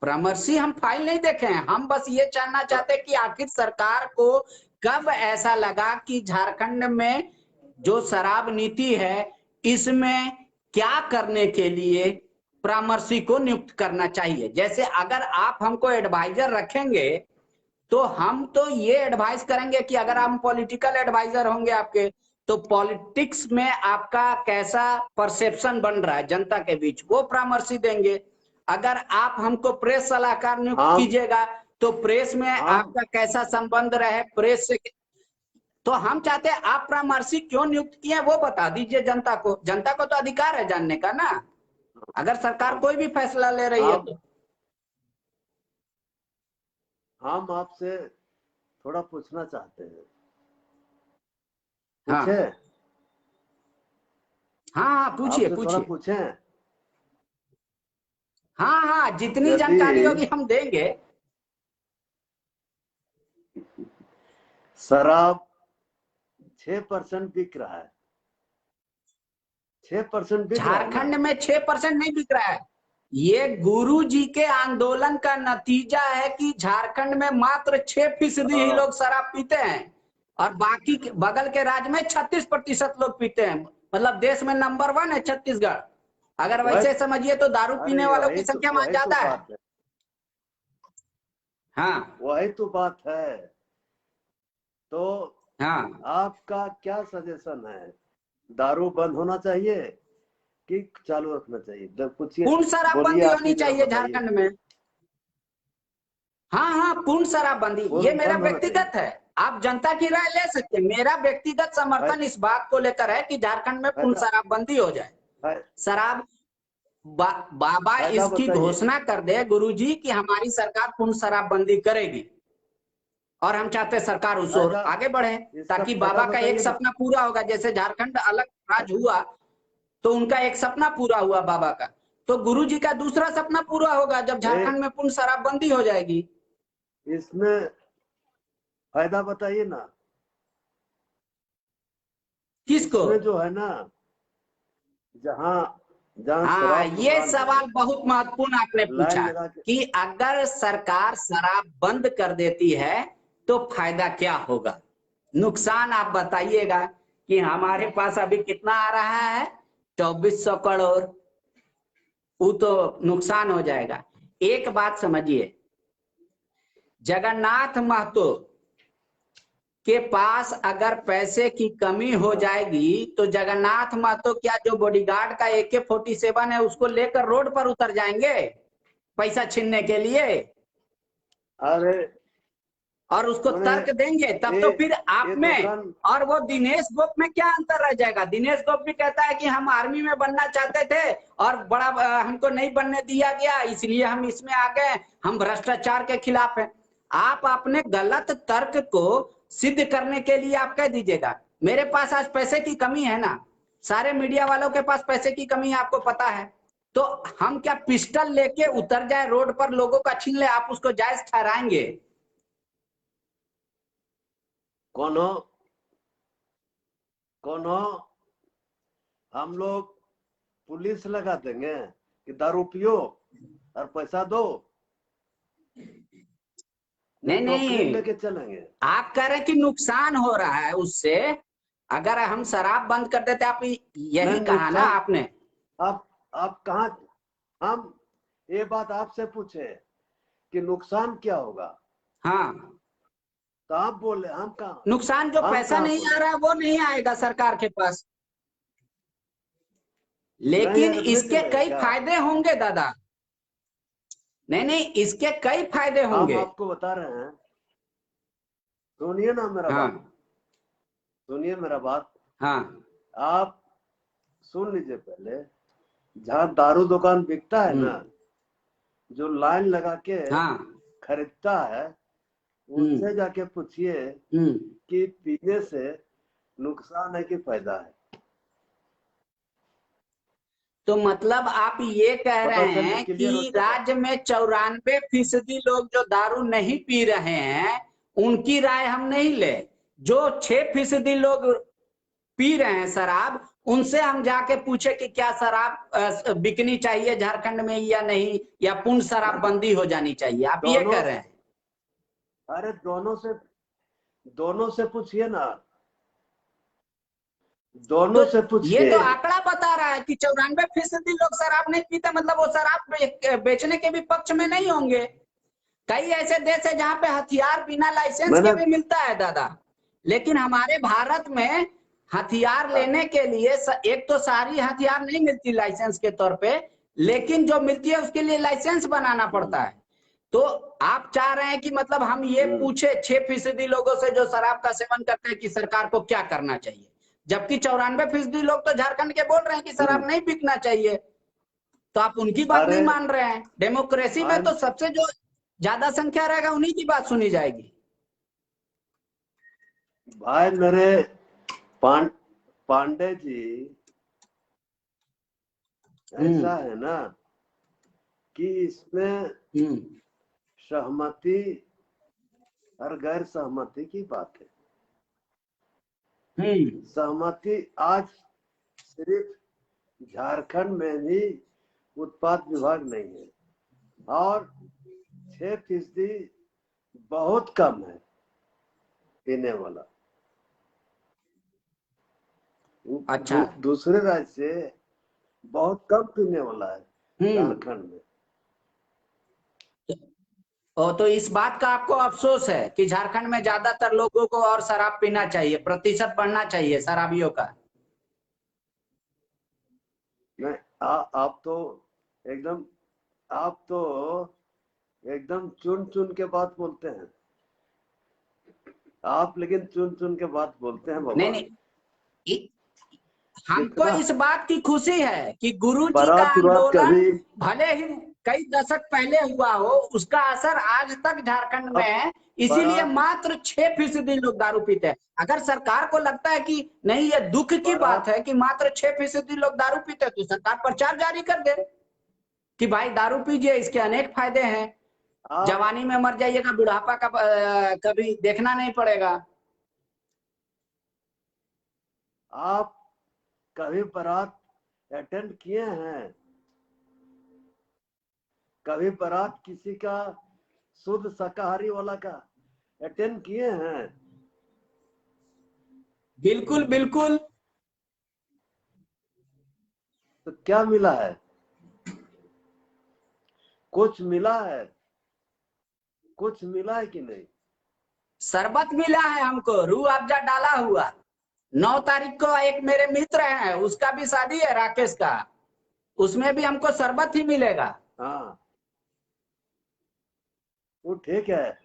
A: परामर्शी हम फाइल नहीं देखे हैं, हम बस ये जानना चाहते हैं कि आखिर सरकार को कब ऐसा लगा कि झारखंड में जो शराब नीति है इसमें क्या करने के लिए परामर्शी को नियुक्त करना चाहिए। जैसे अगर आप हमको एडवाइजर रखेंगे तो हम तो ये एडवाइस करेंगे कि अगर हम पॉलिटिकल एडवाइजर होंगे आपके, तो पॉलिटिक्स में आपका कैसा परसेप्शन बन रहा है जनता के बीच, वो परामर्शी देंगे। अगर आप हमको प्रेस सलाहकार नियुक्त कीजिएगा तो प्रेस में आपका कैसा संबंध रहे प्रेस से, तो हम चाहते हैं आप परामर्शी क्यों नियुक्त किए वो बता दीजिए जनता को। जनता को तो अधिकार है जानने का ना, अगर सरकार कोई भी फैसला ले रही है तो।
B: हम आपसे थोड़ा पूछना चाहते हैं।
A: हाँ
B: पूछे?
A: हाँ, पूछिए
B: आपसे थोड़ा
A: पूछिए।
B: पूछे?
A: हाँ हाँ, जितनी
B: यदि
A: जानकारी होगी हम देंगे।
B: शराब 6% बिक रहा है, 6% बिक रहा है ना?
A: झारखंड में 6% नहीं बिक रहा है। ये गुरु जी के आंदोलन का नतीजा है कि झारखंड में मात्र 6% ही लोग शराब पीते हैं और बाकी बगल के राज्य में 36% लोग पीते हैं। मतलब देश में नंबर 1 है छत्तीसगढ़। अगर वैसे समझिए तो दारू पीने वालों की संख्या वहां ज्यादा है। हाँ
B: वही तो बात है। तो
A: हाँ,
B: आपका क्या सजेशन है? दारू बंद होना चाहिए कि चालू रखना चाहिए? जब पूछिए,
A: पूर्ण
B: बोलिए,
A: शराबबंदी
B: आप
A: होनी
B: ही जरा
A: चाहिए
B: बताइए।
A: झारखंड में। हाँ हाँ, पूर्ण शराबबंदी, ये मेरा
B: बंद होना
A: व्यक्तिगत
B: चाहिए।
A: है। आप जनता की राय ले सकते हैं। मेरा व्यक्तिगत समर्थन इस बात को लेकर है कि झारखंड में पूर्ण शराबबंदी हो जाए। शराब बाबा
B: फायदा
A: इसकी
B: बताइए।
A: घोषणा कर दे गुरुजी कि हमारी सरकार पूर्ण शराबबंदी करेगी, और हम चाहते हैं सरकार उस ओर आगे बढ़े ताकि बाबा का एक सपना पूरा होगा। जैसे झारखंड अलग राज्य हुआ तो उनका एक सपना पूरा हुआ बाबा का, तो गुरुजी का दूसरा सपना पूरा होगा जब झारखंड में पूर्ण शराबबंदी हो जाएगी।
B: इसमें फायदा बताइए ना,
A: किसको?
B: इसमें जो है ना, जहाँ जहाँ
A: हाँ,
B: शराब
A: ये
B: दुकान
A: सवाल
B: है,
A: बहुत महत्वपूर्ण आपने
B: लाइन
A: पूछा
B: लगा के,
A: कि अगर सरकार शराब बंद कर देती है तो फायदा क्या होगा, नुकसान आप बताइएगा। कि हमारे पास अभी कितना आ रहा है, 2400 करोड़, वो तो नुकसान हो जाएगा। एक बात समझिए, जगन्नाथ महतो के पास अगर पैसे की कमी हो जाएगी तो जगन्नाथ महतो क्या जो बॉडीगार्ड का AK-47 है उसको लेकर रोड पर उतर जाएंगे पैसा छीनने के लिए
B: अरे
A: और उसको
B: मैंने
A: तर्क देंगे? तब तो फिर आप
B: ये
A: में
B: दुकान,
A: और वो दिनेश गोप में क्या अंतर रह जाएगा? दिनेश गोप भी कहता है कि हम आर्मी में बनना चाहते थे और बड़ा हमको नहीं बनने दिया गया इसलिए हम इसमें आ गए, हम भ्रष्टाचार के खिलाफ हैं। आप अपने गलत तर्क को सिद्ध करने के लिए आप कह दीजिएगा मेरे पास आज पैसे की कमी है ना, सारे मीडिया वालों के पास पैसे की कमी है आपको पता है, तो हम क्या पिस्टल लेके उतर जाए रोड पर लोगों का छीन ले, आप उसको जायज ठहराएंगे?
B: कौन हो, हम लोग पुलिस लगा देंगे कि दारू पियो और पैसा दो?
A: नहीं
B: टोकरी
A: नहीं,
B: लेके चलेंगे?
A: आप कह रहे हैं कि नुकसान हो रहा है उससे, अगर हम शराब बंद कर देते, आप यही
B: नहीं,
A: कहा ना
B: नुकसान।
A: आपने।
B: आप कहाँ, हम ये बात आपसे पूछे कि नुकसान क्या होगा,
A: हाँ,
B: तो आप बोले, हम कहाँ,
A: नुकसान जो
B: हम
A: पैसा
B: कहाँ
A: नहीं आ
B: बोले?
A: रहा वो नहीं आएगा सरकार के पास,
B: नहीं,
A: लेकिन
B: ऐसे
A: इसके
B: चलेगा
A: कई
B: क्या?
A: फायदे होंगे दादा। नहीं नहीं, इसके कई फायदे
B: हम
A: होंगे।
B: आपको बता रहे हैं, सुनिए ना मेरा
A: हाँ
B: बात, सुनिए मेरा बात।
A: हाँ
B: आप सुन लीजिए पहले, जहाँ दारू दुकान बिकता है ना, जो लाइन लगा के
A: हाँ
B: खरीदता है, उनसे जाके पूछिए कि पीने से नुकसान है कि फायदा है।
A: तो मतलब आप ये कह
B: पता
A: रहे
B: चल
A: हैं
B: क्लियर हो
A: कि
B: जाएगा।
A: राज्य में 94% लोग जो दारू नहीं पी रहे हैं उनकी राय हम नहीं ले, जो 6% लोग पी रहे हैं शराब उनसे हम जाके पूछे कि क्या शराब बिकनी चाहिए झारखंड में या नहीं, या पूर्ण शराबबंदी हो जानी चाहिए, आप ये
B: दोनों,
A: कह रहे हैं?
B: अरे दोनों से पूछिए ना, दोनों से
A: तो ये
B: पूछिए।
A: तो आंकड़ा बता रहा है कि 94% लोग शराब नहीं पीते, मतलब वो शराब बेचने के भी पक्ष में नहीं होंगे। कई ऐसे देश है जहां पे हथियार बिना लाइसेंस के
B: मैंने,
A: भी मिलता है दादा, लेकिन हमारे भारत में हथियार लेने के लिए एक तो सारी हथियार नहीं मिलती लाइसेंस के तौर पे, लेकिन जो मिलती है उसके लिए लाइसेंस बनाना पड़ता है। तो आप चाह रहे हैं कि मतलब हम ये पूछे 6% लोगों से जो शराब का सेवन करते हैं कि सरकार को क्या करना चाहिए, जबकि 94% लोग तो झारखंड के बोल रहे हैं कि शराब नहीं बिकना चाहिए, तो आप उनकी बात
B: अरे
A: नहीं मान रहे हैं। डेमोक्रेसी में तो सबसे जो ज्यादा संख्या रहेगा उन्हीं की बात सुनी जाएगी।
B: भाई मेरे पांडे जी, ऐसा है ना कि इसमें सहमति और गैर सहमति की बात है। सहमति आज सिर्फ झारखंड में भी उत्पाद विभाग नहीं है, और 6% बहुत कम है पीने वाला।
A: अच्छा,
B: दूसरे राज्य से बहुत कम पीने वाला है झारखंड में।
A: तो इस बात का आपको अफसोस है कि झारखंड में ज्यादातर लोगों को और शराब पीना चाहिए, प्रतिशत बढ़ना चाहिए शराबियों का?
B: नहीं, आप तो एकदम, आप तो एकदम चुन चुन के बात बोलते हैं आप, लेकिन चुन चुन के बात बोलते हैं बाबा।
A: नहीं नहीं, हमको
B: कितना
A: इस बात की खुशी है कि गुरु जी का
B: बारात उरात
A: आंदोलन
B: कभी,
A: भले ही कई दशक पहले हुआ हो, उसका असर आज तक झारखंड में है। इसीलिए
B: बारात
A: मात्र 6% लोग दारू पीते हैं। अगर सरकार को लगता है कि नहीं ये दुख की बात
B: बारात
A: है कि मात्र 6% लोग दारू पीते हैं, तो सरकार प्रचार जारी कर दे कि भाई दारू पीजिए, इसके अनेक फायदे हैं,
B: आप
A: जवानी में मर जाइएगा, बुढ़ापा का कभी देखना नहीं पड़ेगा।
B: आप कभी बारात अटेंड किए हैं? कभी बारात किसी का शुद्ध शाकाहारी वाला का अटेंड किए हैं?
A: बिल्कुल बिल्कुल।
B: तो क्या मिला है? कुछ मिला है? कुछ मिला है कि नहीं?
A: शरबत मिला है हमको, रूह अफ़ज़ा डाला हुआ। 9 तारीख को एक मेरे मित्र हैं, उसका भी शादी है, राकेश का, उसमें भी हमको शरबत ही मिलेगा।
B: हाँ, वो ठीक है,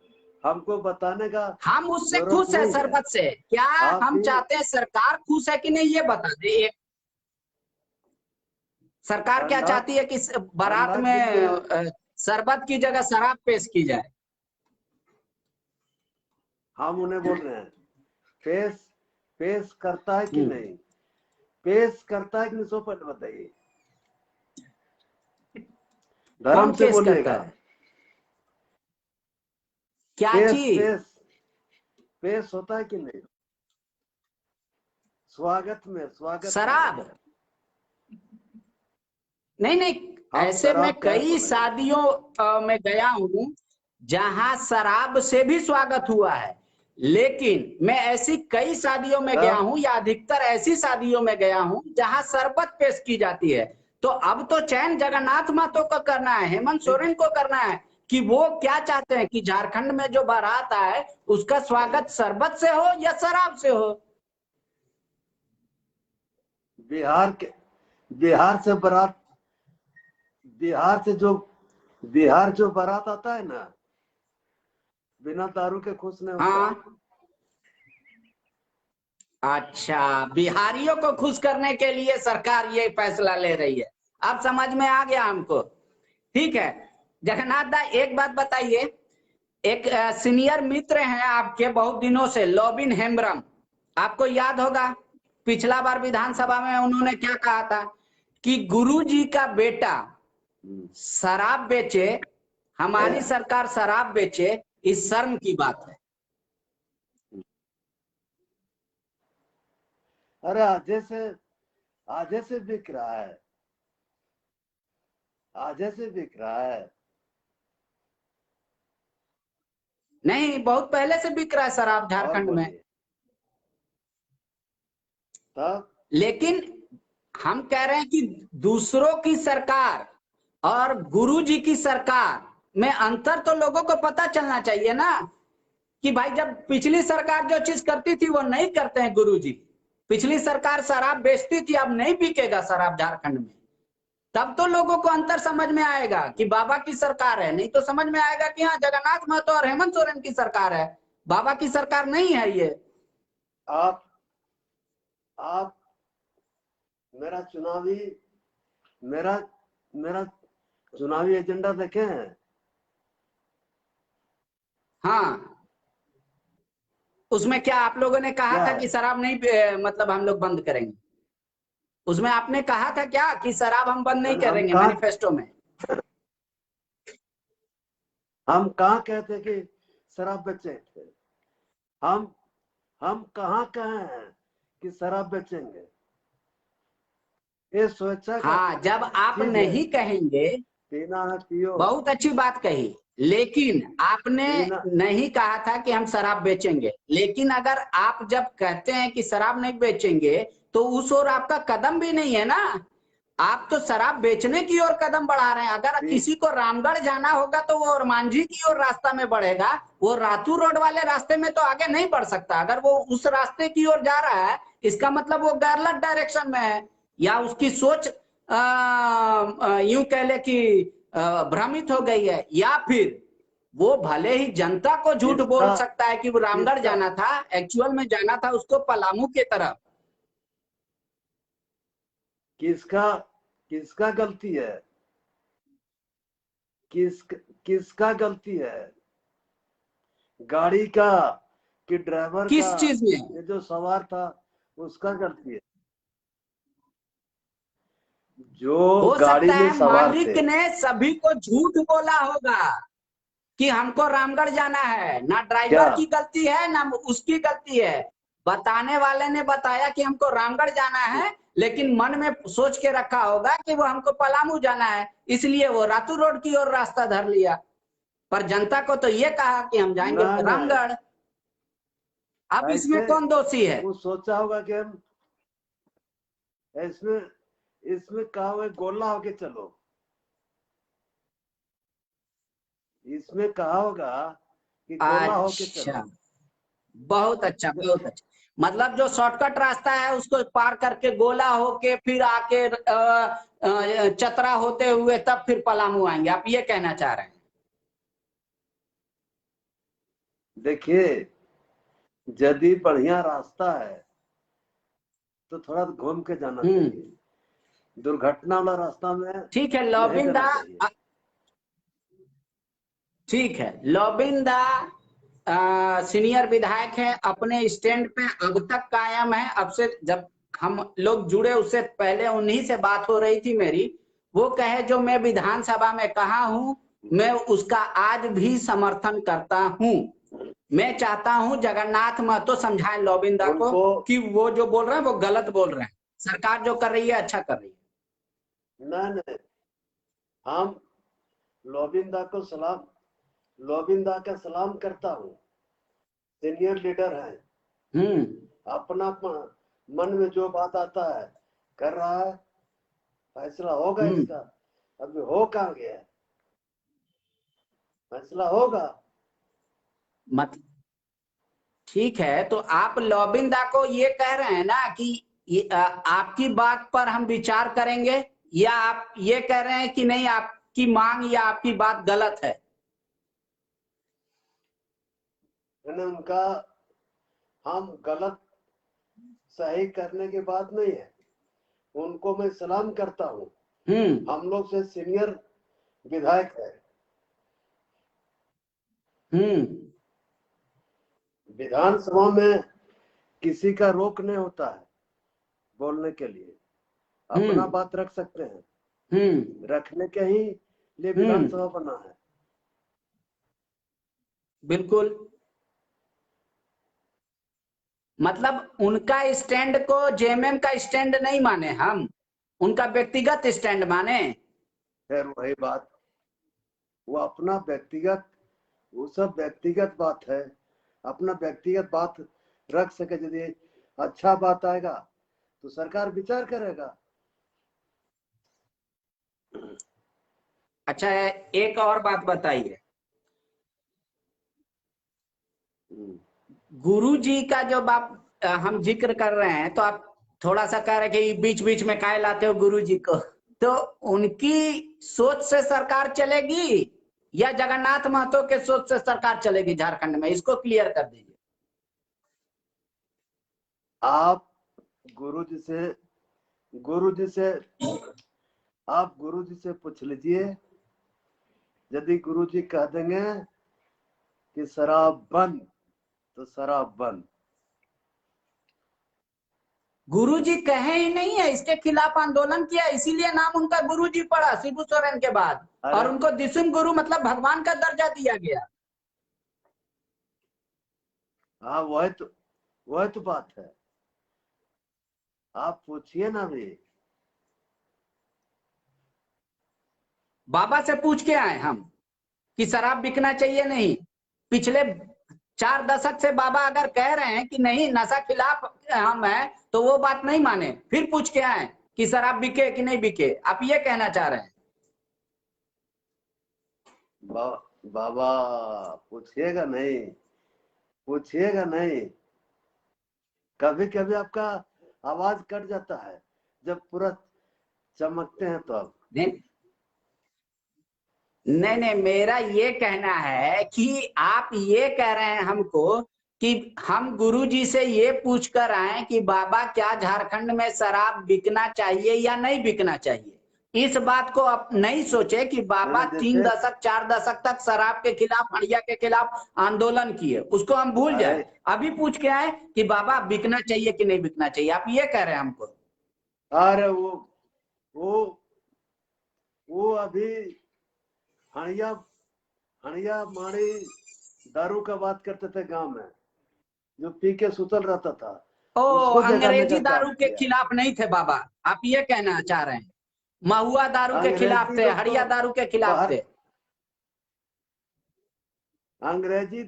B: हमको बताने का
A: हम उससे
B: जरूरत
A: खुश है,
B: नहीं है।
A: शरबत से। क्या
B: आप
A: हम
B: भी
A: चाहते हैं सरकार खुश है कि नहीं, ये बता दे। सरकार क्या
B: ठंडा
A: चाहती है कि बारात
B: ठंडा
A: में
B: के लिए
A: शरबत की जगह शराब पेश की जाए?
B: हम उन्हें बोल रहे हैं, पेश पेश करता है कि नहीं? पेश करता है कि नहीं, सो पहले बताइए। धर्म
A: कौन
B: से
A: पेश करता
B: बोलिएगा।
A: है? क्या
B: पेश
A: चीज?
B: पेश पेश होता है कि नहीं? स्वागत में
A: शराब? नहीं नहीं,
B: हम
A: ऐसे में
B: शराब क्या
A: कई
B: बोलेंगे?
A: शादियों में गया हूं जहां शराब से भी स्वागत हुआ है, लेकिन मैं ऐसी कई शादियों में गया
B: तब
A: हूं, या अधिकतर ऐसी शादियों में गया हूं जहां शरबत पेश की जाती है। तो अब तो चयन जगन्नाथ महतो को करना है, हेमंत सोरेन को करना है कि वो क्या चाहते हैं कि झारखंड में जो बारात आए उसका स्वागत शरबत से हो या शराब से हो।
B: बिहार के बिहार से बारात बिहार से जो बिहार जो बारात आता है ना, बिना दारू के खुश नहीं होता।
A: हाँ, अच्छा, बिहारियों को खुश करने के लिए सरकार ये फैसला ले रही है। अब समझ में आ गया हमको। ठीक है, जगन्नाथ दा एक बात बताइए। एक सीनियर मित्र हैं आपके बहुत दिनों से, लॉबिन हेम्ब्रम, आपको याद होगा पिछला बार विधानसभा में उन्होंने क्या कहा था कि गुरुजी का बेटा शराब बेचे, हमारी सरकार शराब बेचे, इस शर्म की बात है।
B: अरे आधे से बिक रहा है, आधे से बिक रहा है।
A: नहीं, बहुत पहले से बिक रहा है शराब
B: और
A: झारखंड में।
B: बोलिए तब।
A: लेकिन हम कह रहे हैं कि दूसरों की सरकार और गुरुजी की सरकार में अंतर तो लोगों को पता चलना चाहिए ना, कि भाई जब पिछली सरकार जो चीज करती थी वो नहीं करते हैं गुरुजी। पिछली सरकार शराब बेचती थी, अब नहीं बिकेगा शराब झारखंड में। तब तो लोगों को अंतर समझ में आएगा कि बाबा की सरकार है, नहीं तो समझ में आएगा कि हाँ जगन्नाथ महतो और हेमंत सोरेन की सरकार है, बाबा की सरकार नहीं है ये।
B: आप आप मेरा चुनावी मेरा मेरा चुनावी एजेंडा देखे हैं?
A: हाँ, उसमें क्या आप लोगों ने कहा
B: क्या
A: था
B: है?
A: कि शराब नहीं मतलब हम लोग बंद करेंगे? उसमें आपने कहा था क्या कि शराब हम बंद नहीं करेंगे मैनिफेस्टो में?
B: हम कहाँ कहते कि शराब बेचे थे? हम हम कहाँ कहे हैं कि शराब बेचेंगे? ये स्वेच्छा का
A: हाँ, जब आप
B: चीज है,
A: नहीं कहेंगे,
B: पीना है पियो।
A: बहुत अच्छी बात कही, लेकिन आपने
B: पीना
A: नहीं कहा था कि हम शराब बेचेंगे। लेकिन अगर आप जब कहते हैं कि शराब नहीं बेचेंगे, तो उस ओर आपका कदम भी नहीं है ना। आप तो शराब बेचने की ओर कदम बढ़ा रहे हैं। अगर
B: पी,
A: किसी को रामगढ़ जाना होगा तो वो मांझी की ओर रास्ता में बढ़ेगा, वो रातू रोड वाले रास्ते में तो आगे नहीं बढ़ सकता। अगर वो उस रास्ते की ओर जा रहा है, इसका मतलब वो गलत डायरेक्शन में है, या उसकी सोच यूं कह ले कि भ्रमित हो गई है, या फिर वो भले ही जनता को झूठ बोल
B: किसका
A: सकता है कि वो रामगढ़
B: किसका
A: जाना था, एक्चुअल में जाना था उसको पलामू की तरफ।
B: किसका किसका गलती है? किसका गलती है, गाड़ी का कि ड्राइवर
A: किस
B: का?
A: चीज में?
B: ये जो सवार था उसका गलती है। जो
A: हो
B: गाड़ी
A: सकता
B: में
A: है
B: सवार
A: मालिक
B: थे,
A: ने सभी को झूठ बोला होगा कि हमको रामगढ़ जाना है। ना
B: क्या?
A: ड्राइवर की गलती है ना उसकी गलती है। बताने वाले ने बताया कि हमको रामगढ़ जाना है, लेकिन मन में सोच के रखा होगा कि वो हमको पलामू जाना है, इसलिए वो रातू रोड की ओर रास्ता धर लिया। पर जनता को तो ये कहा कि हम जाएंगे
B: नहीं नहीं,
A: रामगढ़। अब इसमें
B: ऐसे
A: कौन दोषी है?
B: वो सोचा होगा कि हम इसमें इसमें कहा हुआ है, गोला होके चलो। इसमें कहा होगा कि गोला होके चलो।
A: अच्छा, बहुत अच्छा, बहुत अच्छा। मतलब जो शॉर्टकट रास्ता है उसको पार करके गोला होके फिर आके चतरा होते हुए तब फिर पलामू आएंगे, आप ये कहना चाह रहे हैं?
B: देखिए, यदि बढ़िया रास्ता है तो थोड़ा घूम के जाना चाहिए। दुर्घटना वाला रास्ता में
A: ठीक है
B: नहीं
A: लौबिंदा।
B: जाना चाहिए।
A: ठीक है लौबिंदा सीनियर विधायक है, अपने स्टैंड पे अब तक कायम है। अब से जब हम लोग जुड़े उससे पहले उन्हीं से बात हो रही थी मेरी। वो कहे जो मैं विधानसभा में कहा हूं, मैं उसका आज भी समर्थन करता हूं। मैं चाहता हूं जगन्नाथ महतो समझाएं लौबिंदा को
B: उनको
A: कि वो जो बोल रहे हैं वो गलत बोल रहे हैं, सरकार जो कर रही है अच्छा कर रही है।
B: नहीं नहीं, हम लोबिंदा को सलाम, लोबिंदा का सलाम करता हूँ। सीनियर लीडर है, अपना मन में जो बात आता है कर रहा है, फैसला होगा इसका। अभी हो कहाँ गया है, फैसला होगा।
A: मत ठीक है, तो आप लौबिंदा को ये कह रहे हैं ना कि आपकी बात पर हम विचार करेंगे, या आप ये कह रहे हैं कि नहीं आपकी मांग या आपकी बात गलत है?
B: मैंने उनका, हम गलत सही करने की बात नहीं है, उनको मैं सलाम करता हूँ। हम लोग से सीनियर विधायक है। विधानसभा में किसी का रोक नहीं होता है बोलने के लिए, अपना बात रख सकते हैं। रखने के ही लिए विधानसभा बना है।
A: बिल्कुल, मतलब उनका स्टैंड को जेएमएम का स्टैंड नहीं माने हम, उनका व्यक्तिगत स्टैंड माने।
B: फिर वही बात, वो अपना व्यक्तिगत, वो सब व्यक्तिगत बात है। अपना व्यक्तिगत बात रख सके, यदि अच्छा बात आएगा तो सरकार विचार करेगा।
A: अच्छा, एक और बात बताइए, गुरु जी का जो बात हम जिक्र कर रहे हैं, तो आप थोड़ा सा कह रहे कि बीच बीच में काहे लाते हो गुरु जी को, तो उनकी सोच से सरकार चलेगी या जगन्नाथ महतो के सोच से सरकार चलेगी झारखंड में? इसको क्लियर कर दीजिए।
B: आप गुरु जी से आप गुरु जी से पूछ लीजिए। यदि गुरु जी कह देंगे कि शराब बंद तो शराब बंद।
A: गुरुजी कहे ही नहीं है, इसके खिलाफ आंदोलन किया, इसीलिए नाम उनका गुरुजी पड़ा शिबू सोरेन के बाद, और उनको दिसुम गुरु मतलब भगवान का दर्जा दिया गया।
B: हाँ, वह तो बात है। आप पूछिए ना भी।
A: बाबा से पूछ के आए हम कि शराब बिकना चाहिए नहीं। पिछले 4 दशक से बाबा अगर कह रहे हैं कि नहीं नशा खिलाफ हम है, तो वो बात नहीं माने, फिर पूछ के आए कि शराब बिके कि नहीं बिके, आप ये कहना चाह रहे हैं?
B: बाबा पूछिएगा नहीं, पूछिएगा नहीं। कभी कभी आपका आवाज कट जाता है, जब पूरा चमकते हैं तो अब।
A: नहीं नहीं नहीं, मेरा ये कहना है कि आप ये कह रहे हैं हमको कि हम गुरुजी से ये पूछ कर आए कि बाबा क्या झारखंड में शराब बिकना चाहिए या नहीं बिकना चाहिए, इस बात को आप नहीं सोचे कि बाबा
B: जैसे
A: 3 दशक 4 दशक तक शराब के खिलाफ, हड़िया के खिलाफ आंदोलन किए, उसको हम भूल जाए।
B: अरे
A: अभी पूछ के आए कि बाबा बिकना चाहिए कि नहीं बिकना चाहिए, आप ये कह रहे हैं हमको।
B: अरे वो वो अभी हणिया हणिया माड़ी दारू का बात करते थे गांव में, जो पी के सुतल रहता था,
A: ओ,
B: उसको जगाने
A: अंग्रेजी
B: का काम
A: दारू के
B: किया।
A: खिलाफ नहीं थे बाबा, आप ये कहना चाह रहे हैं? महुआ दारू के खिलाफ
B: अंग्रेजी
A: थे,
B: लोग तो
A: हड़िया दारू के खिलाफ
B: बाहर,
A: थे।
B: अंग्रेजी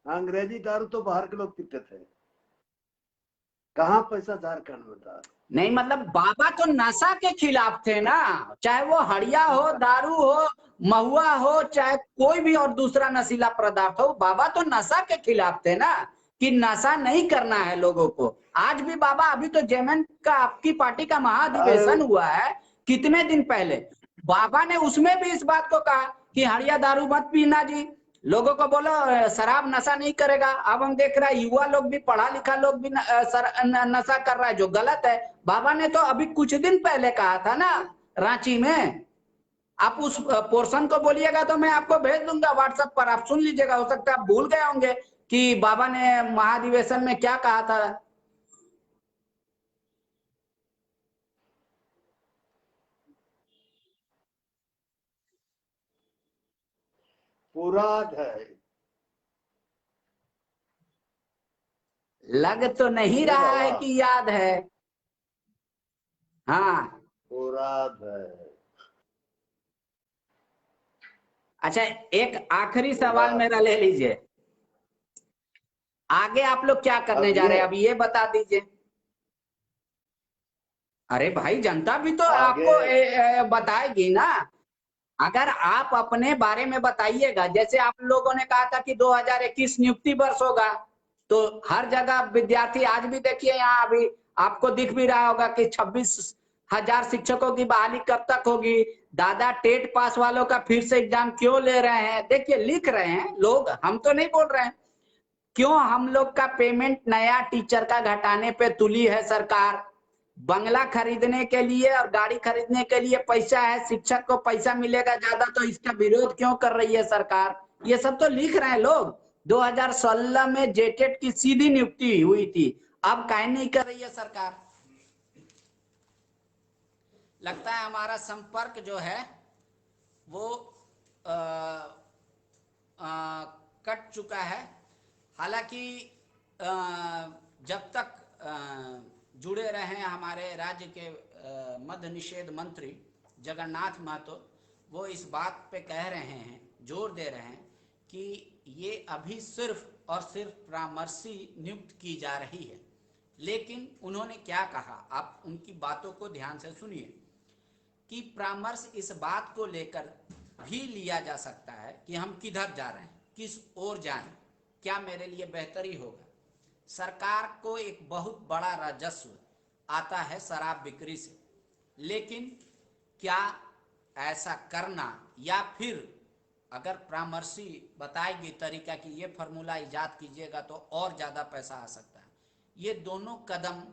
B: अंग्रेजी दारू तो बाहर के लोग पीते थे, कहाँ पैसा झारखंड में था।
A: नहीं मतलब बाबा तो नशा के खिलाफ थे ना, चाहे वो हड़िया हो, दारू हो, महुआ हो, चाहे कोई भी और दूसरा नशीला पदार्थ हो, बाबा तो नशा के खिलाफ थे ना, कि नशा नहीं करना है लोगों को। आज भी बाबा, अभी तो जेएमएम का आपकी पार्टी का
B: अरे
A: महाधिवेशन हुआ है कितने दिन पहले, बाबा ने उसमें भी इस बात को कहा कि हड़िया दारू मत पीना जी, लोगों को बोलो शराब नशा नहीं करेगा। अब हम देख रहे हैं युवा लोग भी, पढ़ा लिखा लोग भी नशा कर रहा है, जो गलत है। बाबा ने तो अभी कुछ दिन पहले कहा था ना रांची में, आप उस पोर्शन को बोलिएगा तो मैं आपको भेज दूंगा व्हाट्सएप पर, आप सुन लीजिएगा, हो सकता है आप भूल गए होंगे कि बाबा ने महाधिवेशन में क्या कहा था।
B: पूरा है,
A: लग तो नहीं
B: अरे
A: रहा है
B: बाबा
A: कि याद है। हाँ,
B: पूरा है,
A: अच्छा, एक आखिरी
B: पूरा
A: सवाल मेरा
B: है।
A: ले लीजिए, आगे आप लोग क्या करने
B: अब
A: जा रहे हैं, अब ये बता दीजिए। अरे भाई, जनता भी तो
B: आगे
A: आपको बताएगी ना। अगर आप अपने बारे में बताइएगा, जैसे आप लोगों ने कहा था कि 2021 नियुक्ति वर्ष होगा, तो हर जगह विद्यार्थी, आज भी देखिए यहाँ अभी आपको दिख भी रहा होगा कि 26,000 शिक्षकों की बहाली कब तक होगी, दादा टेट पास वालों का फिर से एग्जाम क्यों ले रहे हैं, देखिए लिख रहे हैं लोग, हम तो नहीं बोल रहे हैं। क्यों हम लोग का पेमेंट नया टीचर का घटाने पे तुली है सरकार, बंगला खरीदने के लिए और गाड़ी खरीदने के लिए पैसा है, शिक्षक को पैसा मिलेगा ज्यादा, तो इसका विरोध क्यों कर रही है सरकार, ये सब तो लिख रहे हैं लोग। 2016 में जेटेट की सीधी नियुक्ति हुई थी, अब काहे नहीं कर रही है सरकार। लगता है हमारा संपर्क जो है वो आ, कट चुका है। हालांकि जब तक जुड़े रहे हमारे राज्य के मद्य निषेध मंत्री जगन्नाथ महतो, वो इस बात पे कह रहे हैं, जोर दे रहे हैं कि ये अभी सिर्फ और सिर्फ परामर्शी नियुक्त की जा रही है। लेकिन उन्होंने क्या कहा, आप उनकी बातों को ध्यान से सुनिए, कि परामर्श इस बात को लेकर भी लिया जा सकता है कि हम किधर जा रहे हैं, किस ओर जाएं, क्या मेरे लिए बेहतरी होगा। सरकार को एक बहुत बड़ा राजस्व आता है शराब बिक्री से, लेकिन क्या ऐसा करना, या फिर अगर परामर्शी बताएगी तरीका कि ये फार्मूला इजाद कीजिएगा तो और ज़्यादा पैसा आ सकता है, ये दोनों कदम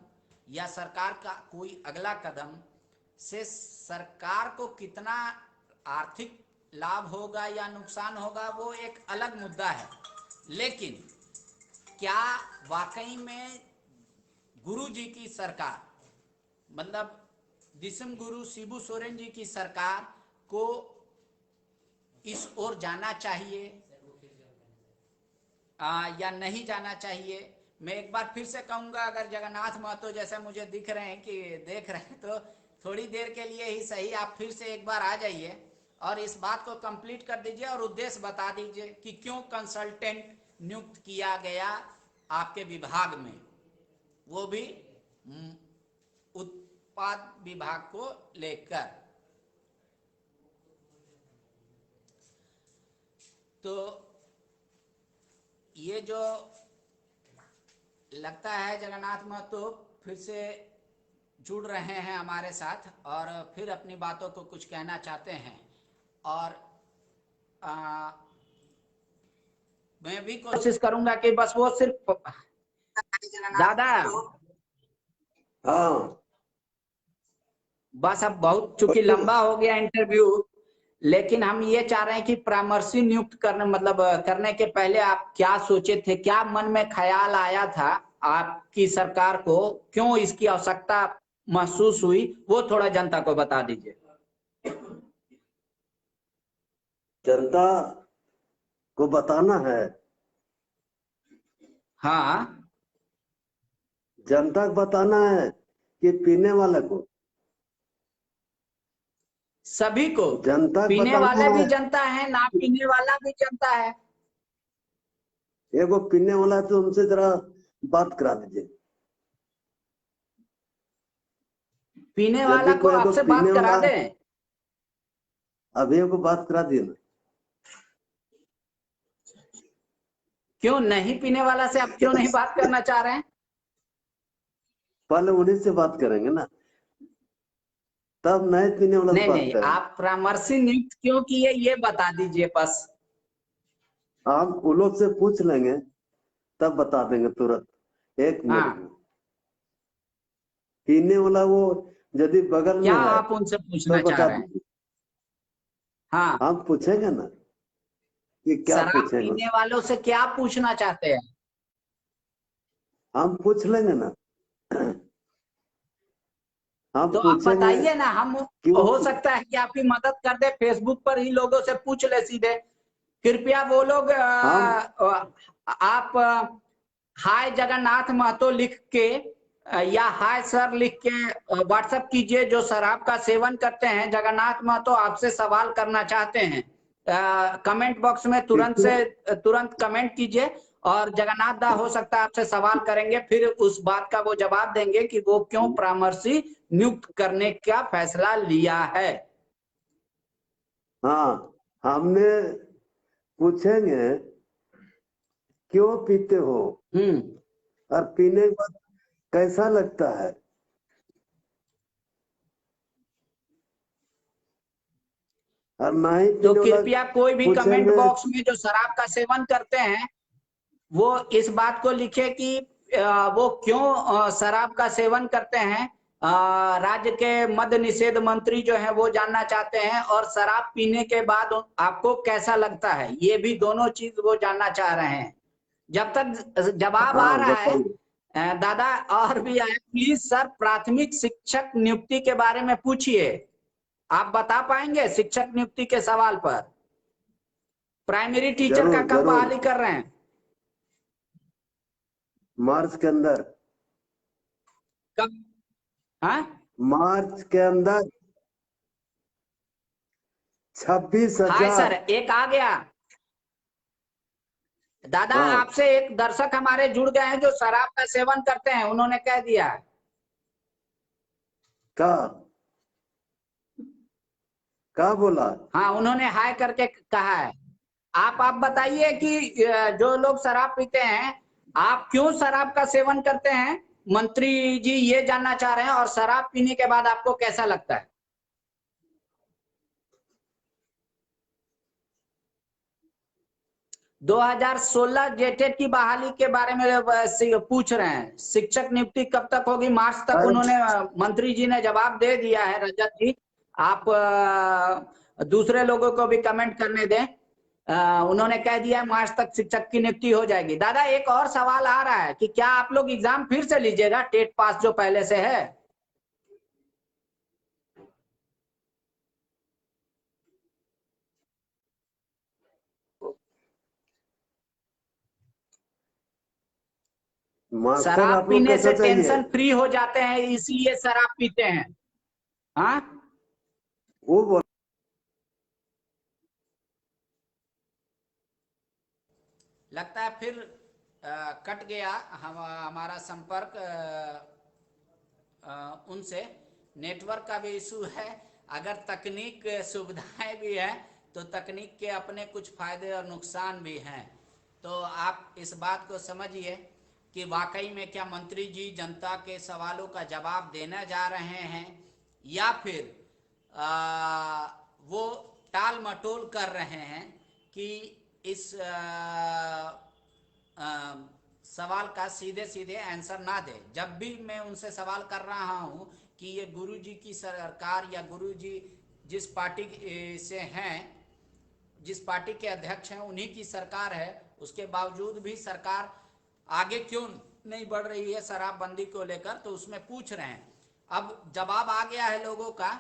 A: या सरकार का कोई अगला कदम से सरकार को कितना आर्थिक लाभ होगा या नुकसान होगा वो एक अलग मुद्दा है। लेकिन क्या वाकई में गुरु जी की सरकार, मतलब दिसम गुरु शिबू सोरेन जी की सरकार को इस ओर जाना चाहिए या नहीं जाना चाहिए। मैं एक बार फिर से कहूंगा, अगर जगन्नाथ महतो जैसे मुझे दिख रहे हैं कि देख रहे हैं, तो थोड़ी देर के लिए ही सही आप फिर से एक बार आ जाइए और इस बात को कंप्लीट कर दीजिए और उद्देश्य बता दीजिए कि क्यों कंसल्टेंट नियुक्त किया गया आपके विभाग में, वो भी उत्पाद विभाग को लेकर। तो ये जो लगता है जगन्नाथ महतो फिर से जुड़ रहे हैं हमारे साथ और फिर अपनी बातों को कुछ कहना चाहते हैं, और मैं भी कोशिश करूंगा कि बस वो सिर्फ दादा
B: हाँ
A: बस अब बहुत चूंकि लंबा हो गया इंटरव्यू, लेकिन हम ये चाह रहे हैं कि परामर्शी नियुक्त करने मतलब करने के पहले आप क्या सोचे थे, क्या मन में ख्याल आया था आपकी सरकार को, क्यों इसकी आवश्यकता महसूस हुई, वो थोड़ा जनता को बता दीजिए।
B: जनता को बताना है,
A: हाँ,
B: जनता को बताना है कि पीने वाले को,
A: सभी को,
B: जनता को
A: पीने
B: बताना
A: वाला भी
B: है।
A: जनता है, ना पीने वाला भी जनता है।
B: एगो पीने वाला है तो उनसे जरा बात करा दीजिए।
A: पीने वाला
B: यदि
A: को
B: कोई एगो
A: आपसे
B: पीने
A: बात करा
B: वाला है,
A: दें।
B: अभी एगो बात करा दिए ना।
A: क्यों नहीं पीने वाला से आप क्यों नहीं बात करना चाह रहे हैं?
B: पहले उन्हीं से बात करेंगे ना, तब नहीं पीने वाला से
A: नहीं
B: बात
A: नहीं,
B: करेंगे।
A: आप परामर्शी नियुक्त क्यों किए ये बता दीजिए बस।
B: हम उन लोग से पूछ लेंगे, तब बता देंगे तुरंत, 1 मिनट में।
A: हाँ,
B: पीने वाला वो यदि बगल
A: क्या
B: में है
A: आप उनसे
B: तो
A: पूछना चाह
B: बता
A: रहे हैं?
B: दीजिए।
A: हाँ,
B: हम पूछेंगे ना कि क्या
A: शराब
B: पूछेंगे
A: पीने
B: उससे।
A: वालों से क्या पूछना चाहते हैं?
B: हम पूछ लेंगे ना, हम
A: तो आप
B: पूछेंगे
A: बताइए ना, हम
B: कि वो
A: हो सकता है कि आपकी मदद कर दे, फेसबुक पर ही लोगों से पूछ ले सीधे। कृपया वो लोग
B: हम
A: आप हाय जगन्नाथ महतो लिख के या हाय सर लिख के व्हाट्सएप कीजिए। जो शराब का सेवन करते हैं, जगन्नाथ महतो आपसे सवाल करना चाहते हैं, कमेंट बॉक्स में तुरंत कमेंट कीजिए, और जगन्नाथ दा हो सकता है आपसे सवाल करेंगे, फिर उस बात का वो जवाब देंगे कि वो क्यों परामर्शी नियुक्त करने का फैसला लिया है।
B: हाँ, हमने पूछेंगे क्यों पीते हो
A: हम्म।
B: और पीने के बाद कैसा लगता है, और नहीं
A: तो
B: पीने वाला
A: कृपया कोई भी कमेंट
B: पूछेंगे।
A: बॉक्स में जो शराब का सेवन करते हैं, वो इस बात को लिखे कि वो क्यों शराब का सेवन करते हैं। राज्य के मद्य निषेध मंत्री जो है वो जानना चाहते हैं, और शराब पीने के बाद आपको कैसा लगता है, ये भी दोनों चीज वो जानना चाह रहे हैं। जब तक जवाब आ
B: हाँ
A: रहा है,
B: बताइए।
A: दादा और भी आए, प्लीज सर प्राथमिक शिक्षक नियुक्ति के बारे में पूछिए। आप बता पाएंगे शिक्षक नियुक्ति के सवाल पर? प्राइमरी टीचर का
B: जरूर
A: कब
B: जरूर,
A: बहाली कर रहे हैं?
B: मार्च के अंदर,
A: कब? हाँ,
B: मार्च के अंदर छब्बीस
A: हाय सर,
B: हजार
A: एक आ गया। दादा
B: हाँ,
A: आपसे एक दर्शक हमारे जुड़ गए हैं जो शराब का सेवन करते हैं, उन्होंने कह दिया।
B: का का बोला।
A: हाँ, उन्होंने हाय करके कहा है। आप बताइए कि जो लोग शराब पीते हैं, आप क्यों शराब का सेवन करते हैं? मंत्री जी ये जानना चाह रहे हैं, और शराब पीने के बाद आपको कैसा लगता है? 2016 जेटेट की बहाली के बारे में पूछ रहे हैं। शिक्षक नियुक्ति कब तक होगी? मार्च तक
B: अरे
A: उन्होंने मंत्री जी ने जवाब दे दिया है। रजत जी, आप दूसरे लोगों को भी कमेंट करने दें। उन्होंने कह दिया है मार्च तक शिक्षक की नियुक्ति हो जाएगी। दादा एक और सवाल आ रहा है कि क्या आप लोग एग्जाम फिर से लीजिएगा, टेट पास जो पहले से है?
B: मास्टर
A: शराब
B: आप लोग
A: पीने
B: कैसा
A: से
B: चाहिए।
A: टेंशन फ्री हो जाते हैं, इसलिए शराब पीते हैं। हाँ,
B: वो बोल
A: लगता है फिर कट गया हमारा संपर्क उनसे। नेटवर्क का भी इशू है। अगर तकनीक सुविधाएं भी है, तो तकनीक के अपने कुछ फायदे और नुकसान भी हैं। तो आप इस बात को समझिए कि वाकई में क्या मंत्री जी जनता के सवालों का जवाब देने जा रहे हैं, या फिर वो टाल मटोल कर रहे हैं कि इस सवाल का सीधे सीधे आंसर ना दे। जब भी मैं उनसे सवाल कर रहा हूं कि ये गुरुजी की सरकार या गुरुजी जिस पार्टी से हैं, जिस पार्टी के अध्यक्ष हैं, उन्हीं की सरकार है, उसके बावजूद भी सरकार आगे क्यों नहीं बढ़ रही है शराबबंदी को लेकर, तो उसमें पूछ रहे हैं। अब जवाब आ गया है लोगों का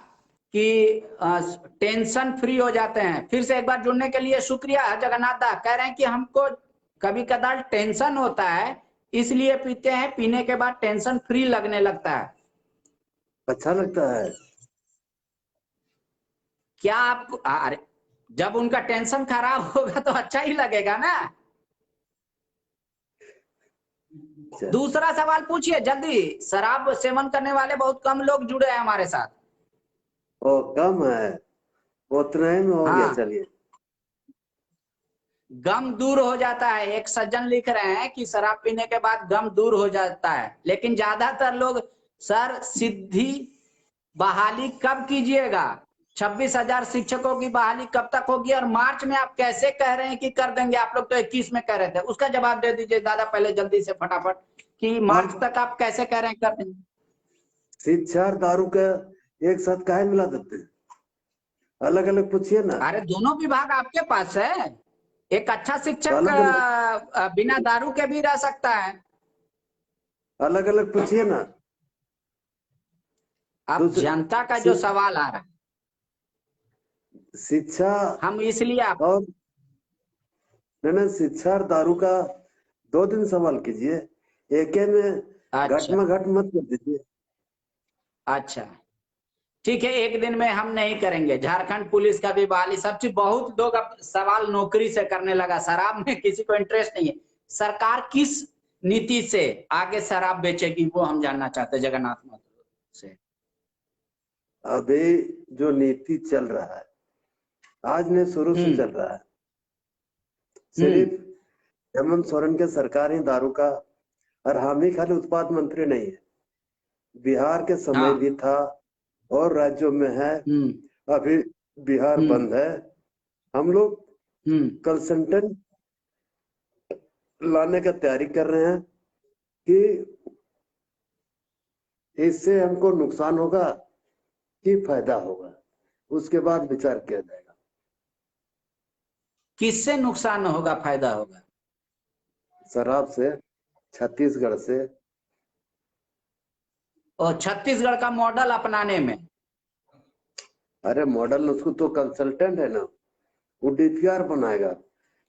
A: कि टेंशन फ्री हो जाते हैं। फिर से एक बार जुड़ने के लिए शुक्रिया जगन्नाथ दा। कह रहे हैं कि हमको कभी कदार टेंशन होता है इसलिए पीते हैं, पीने के बाद टेंशन फ्री लगने लगता है।
B: अच्छा लगता है।
A: क्या आपको अरे जब उनका टेंशन खराब होगा तो अच्छा ही लगेगा ना।
B: अच्छा।
A: दूसरा सवाल पूछिए जल्दी। शराब सेवन करने वाले बहुत कम लोग जुड़े हैं हमारे साथ।
B: ओ कम है, उतना ही में हो गया।
A: हाँ,
B: चलिए।
A: गम दूर हो जाता है। एक सज्जन लिख रहे हैं कि शराब पीने के बाद गम दूर हो जाता है, लेकिन ज्यादातर लोग सर सीधी बहाली कब कीजिएगा? 26,000 शिक्षकों की बहाली कब तक होगी? और मार्च में आप कैसे कह रहे हैं कि कर देंगे? आप लोग तो 21 में कह रहे थे, उसका जवाब दे दीजिए दादा पहले जल्दी से फटाफट, कि मार्च
B: अब
A: तक आप कैसे कह रहे हैं कर देंगे?
B: शिक्षा और दारू का एक साथ काहे मिला देते हैं? अलग अलग पूछिए ना।
A: अरे दोनों विभाग आपके पास है। एक अच्छा शिक्षक
B: अलग अलग,
A: बिना दारू के भी रह सकता है।
B: अलग अलग पूछिए ना।
A: अब
B: दूसरे
A: जनता का जो
B: शि-
A: सवाल आ रहा है,
B: शिक्षा
A: हम इसलिए आप
B: और नहीं, शिक्षा और दारू का 2 दिन सवाल कीजिए, एक में घट
A: अच्छा
B: में घट मत कर दीजिए।
A: अच्छा ठीक है, एक दिन में हम नहीं करेंगे। झारखंड पुलिस का भी बहाली, सब चीज, बहुत लोग अब सवाल नौकरी से करने लगा। शराब में किसी को इंटरेस्ट नहीं है। सरकार किस नीति से आगे शराब बेचेगी वो हम जानना चाहते हैं जगन्नाथ महतो से।
B: अभी जो नीति चल रहा है, आज ने शुरू से चल रहा है। सिर्फ हेमंत सोरेन के सरकार ही दारू का, और हम ही खाली उत्पाद मंत्री नहीं है, बिहार के समय
A: हाँ।
B: भी था और राज्यों में है। अभी बिहार बंद है। हम लोग कंसल्टेंट लाने का तैयारी कर रहे हैं कि इससे हमको नुकसान होगा कि फायदा होगा, उसके बाद विचार किया जाएगा।
A: किससे नुकसान होगा फायदा होगा?
B: शराब से, छत्तीसगढ़ से।
A: और छत्तीसगढ़ का मॉडल अपनाने में।
B: अरे मॉडल, उसको तो कंसल्टेंट है ना, वो डीपीआर बनाएगा,
A: हाँ,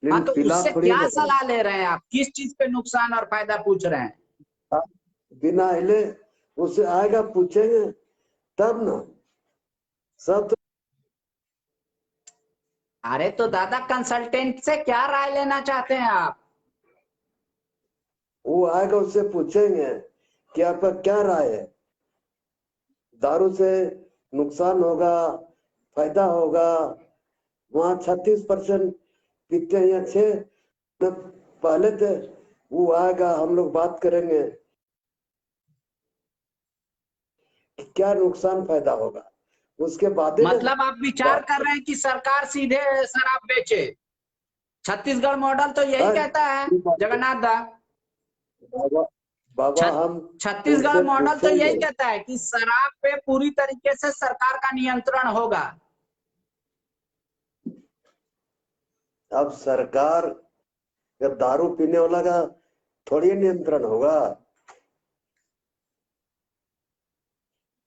B: लेकिन
A: तो
B: पिला
A: उससे
B: थोड़ी
A: क्या
B: देगा।
A: सलाह ले रहे हैं आप? किस चीज पे नुकसान और फायदा पूछ रहे हैं?
B: बिना हिले उससे आएगा, पूछेंगे तब ना। सब तो
A: अरे तो दादा कंसल्टेंट से क्या राय लेना चाहते हैं आप?
B: वो आएगा, उससे पूछेंगे कि आपका क्या राय है, दारू से नुकसान होगा फायदा होगा। वहां 36% पीते हैं, 6 पहले थे। वो आएगा, हम लोग बात करेंगे कि क्या नुकसान फायदा होगा, उसके बाद ही ना
A: मतलब आप विचार
B: बात
A: कर रहे हैं कि सरकार सीधे शराब बेचे? छत्तीसगढ़ मॉडल तो यही कहता है
B: करें।
A: जगन्नाथ दा।
B: बाबा बाबा, हम
A: छत्तीसगढ़
B: उनसे
A: मॉडल तो यही
B: पूछेंगे।
A: कहता है कि शराब पे पूरी तरीके से सरकार का नियंत्रण होगा।
B: अब सरकार या दारू पीने वाला का थोड़ी नियंत्रण होगा।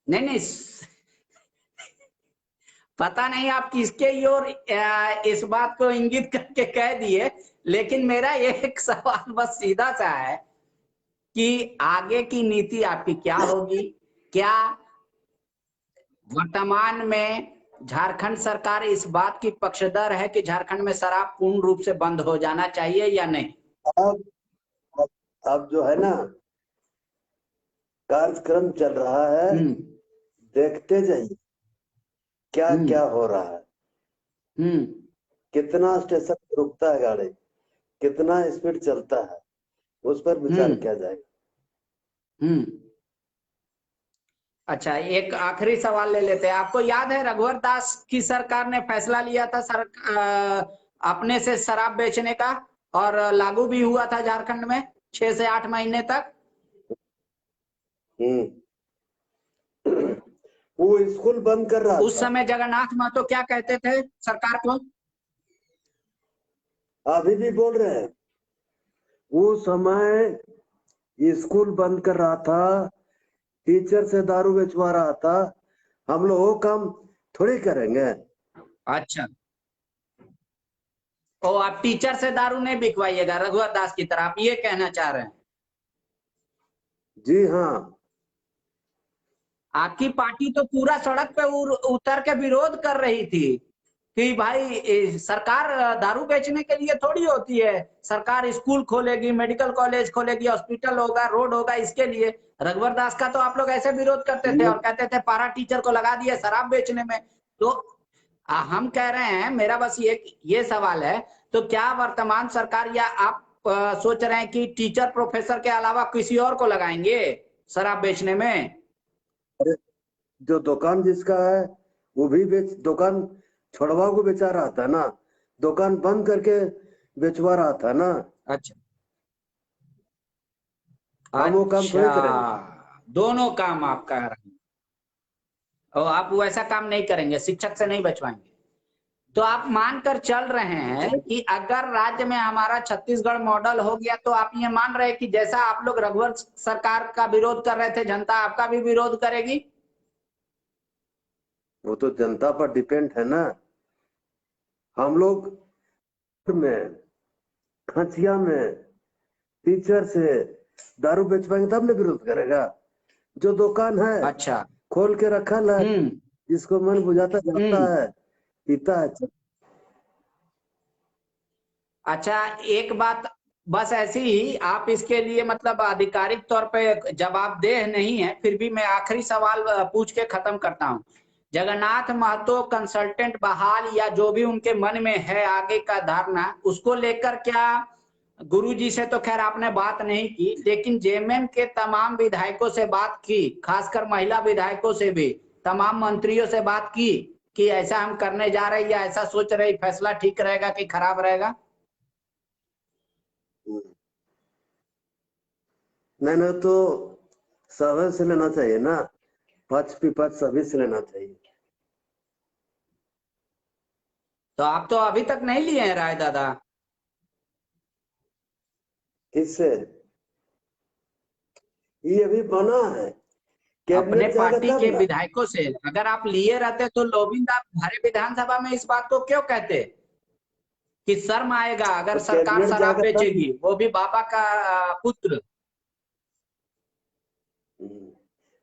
A: नहीं नहीं, पता नहीं आप किसके ही ओर इस बात को इंगित करके कह दिए, लेकिन मेरा एक सवाल बस सीधा सा है कि आगे की नीति आपकी क्या होगी? क्या वर्तमान में झारखंड सरकार इस बात की पक्षधर है कि झारखंड में शराब पूर्ण रूप से बंद हो जाना चाहिए या नहीं?
B: अब अब जो है ना, कार्यक्रम चल रहा है,
A: हम्म
B: देखते जाइए क्या
A: हम्म
B: क्या हो रहा है।
A: हम्म
B: कितना स्टेशन रुकता है गाड़ी, कितना स्पीड चलता है, उस पर विचार
A: हम्म
B: किया जाएगा।
A: हम्म अच्छा, एक आखिरी सवाल ले लेते हैं। आपको याद है रघुवर दास की सरकार ने फैसला लिया था अपने से शराब बेचने का, और लागू भी हुआ था झारखंड में 6 से 8 महीने तक।
B: हम्म वो स्कूल बंद कर रहा
A: उस
B: था।
A: समय जगन्नाथ महतो क्या कहते थे सरकार को?
B: अभी भी बोल रहे हैं, वो समय स्कूल बंद कर रहा था, टीचर से दारू बेचवा रहा था। हम लोग वो काम थोड़ी करेंगे।
A: अच्छा, तो आप टीचर से दारू नहीं बिकवाइएगा रघुवर दास की तरह, आप ये कहना चाह रहे हैं?
B: जी हाँ।
A: आपकी पार्टी तो पूरा सड़क पे उतर के विरोध कर रही थी कि भाई सरकार दारू बेचने के लिए थोड़ी होती है, सरकार स्कूल खोलेगी, मेडिकल कॉलेज खोलेगी, हॉस्पिटल होगा, रोड होगा, इसके लिए। रघुवर दास का तो आप लोग ऐसे विरोध करते थे और कहते थे पारा टीचर को लगा दिए शराब बेचने में। तो हम कह रहे हैं, मेरा बस ये सवाल है, तो क्या वर्तमान सरकार या आप सोच रहे हैं कि टीचर प्रोफेसर के अलावा किसी और को लगाएंगे शराब बेचने में?
B: अरे जो दुकान जिसका है वो भी दुकान छोड़वा को बेचा रहा था ना, दुकान बंद करके बेचवा रहा था ना।
A: अच्छा
B: हम वो काम थोड़ी करेंगे।
A: दोनों काम आप कह रहे हैं और आप वैसा काम नहीं करेंगे, शिक्षक से नहीं बचवाएंगे। तो आप मानकर चल रहे हैं कि अगर राज्य में हमारा छत्तीसगढ़ मॉडल हो गया तो आप ये मान रहे हैं कि जैसा आप लोग रघुवर सरकार का विरोध कर रहे थे, जनता आपका भी विरोध करेगी?
B: वो तो जनता पर डिपेंड है ना। हम लोग में खचिया में टीचर से दारू बेचवाएंगे तब ना विरोध करेगा। जो दुकान है
A: अच्छा।
B: खोल के रखा है, जिसको मन बुझाता जाता है, पीता है।
A: अच्छा, एक बात बस ऐसी ही, आप इसके लिए मतलब आधिकारिक तौर पे जवाबदेह नहीं है, फिर भी मैं आखिरी सवाल पूछ के खत्म करता हूं। जगन्नाथ महतो कंसल्टेंट बहाल या जो भी उनके मन में है आगे का धारणा, उसको लेकर क्या गुरुजी से तो खैर आपने बात नहीं की, लेकिन जेएमएम के तमाम विधायकों से बात की, खासकर महिला विधायकों से भी, तमाम मंत्रियों से बात की कि ऐसा हम करने जा रहे हैं या ऐसा सोच रहे, फैसला ठीक रहेगा कि खराब रहेगा?
B: नहीं तो सभी से लेना चाहिए ना, पक्ष विपक्ष सभी से लेना चाहिए।
A: तो आप तो अभी तक नहीं लिए हैं राय दादा?
B: किससे? ये अभी बना है,
A: अपने
B: कैबिनेट जाएगा
A: पार्टी
B: तब
A: के
B: ना।
A: विधायकों से। अगर आप लिए रहते तो लोबिंद आप भरे विधानसभा में इस बात को क्यों कहते कि शर्म आएगा अगर
B: तो
A: सरकार
B: कैबिनेट
A: शराब
B: जाएगा तब।
A: बेचेगी, वो भी बाबा का पुत्र।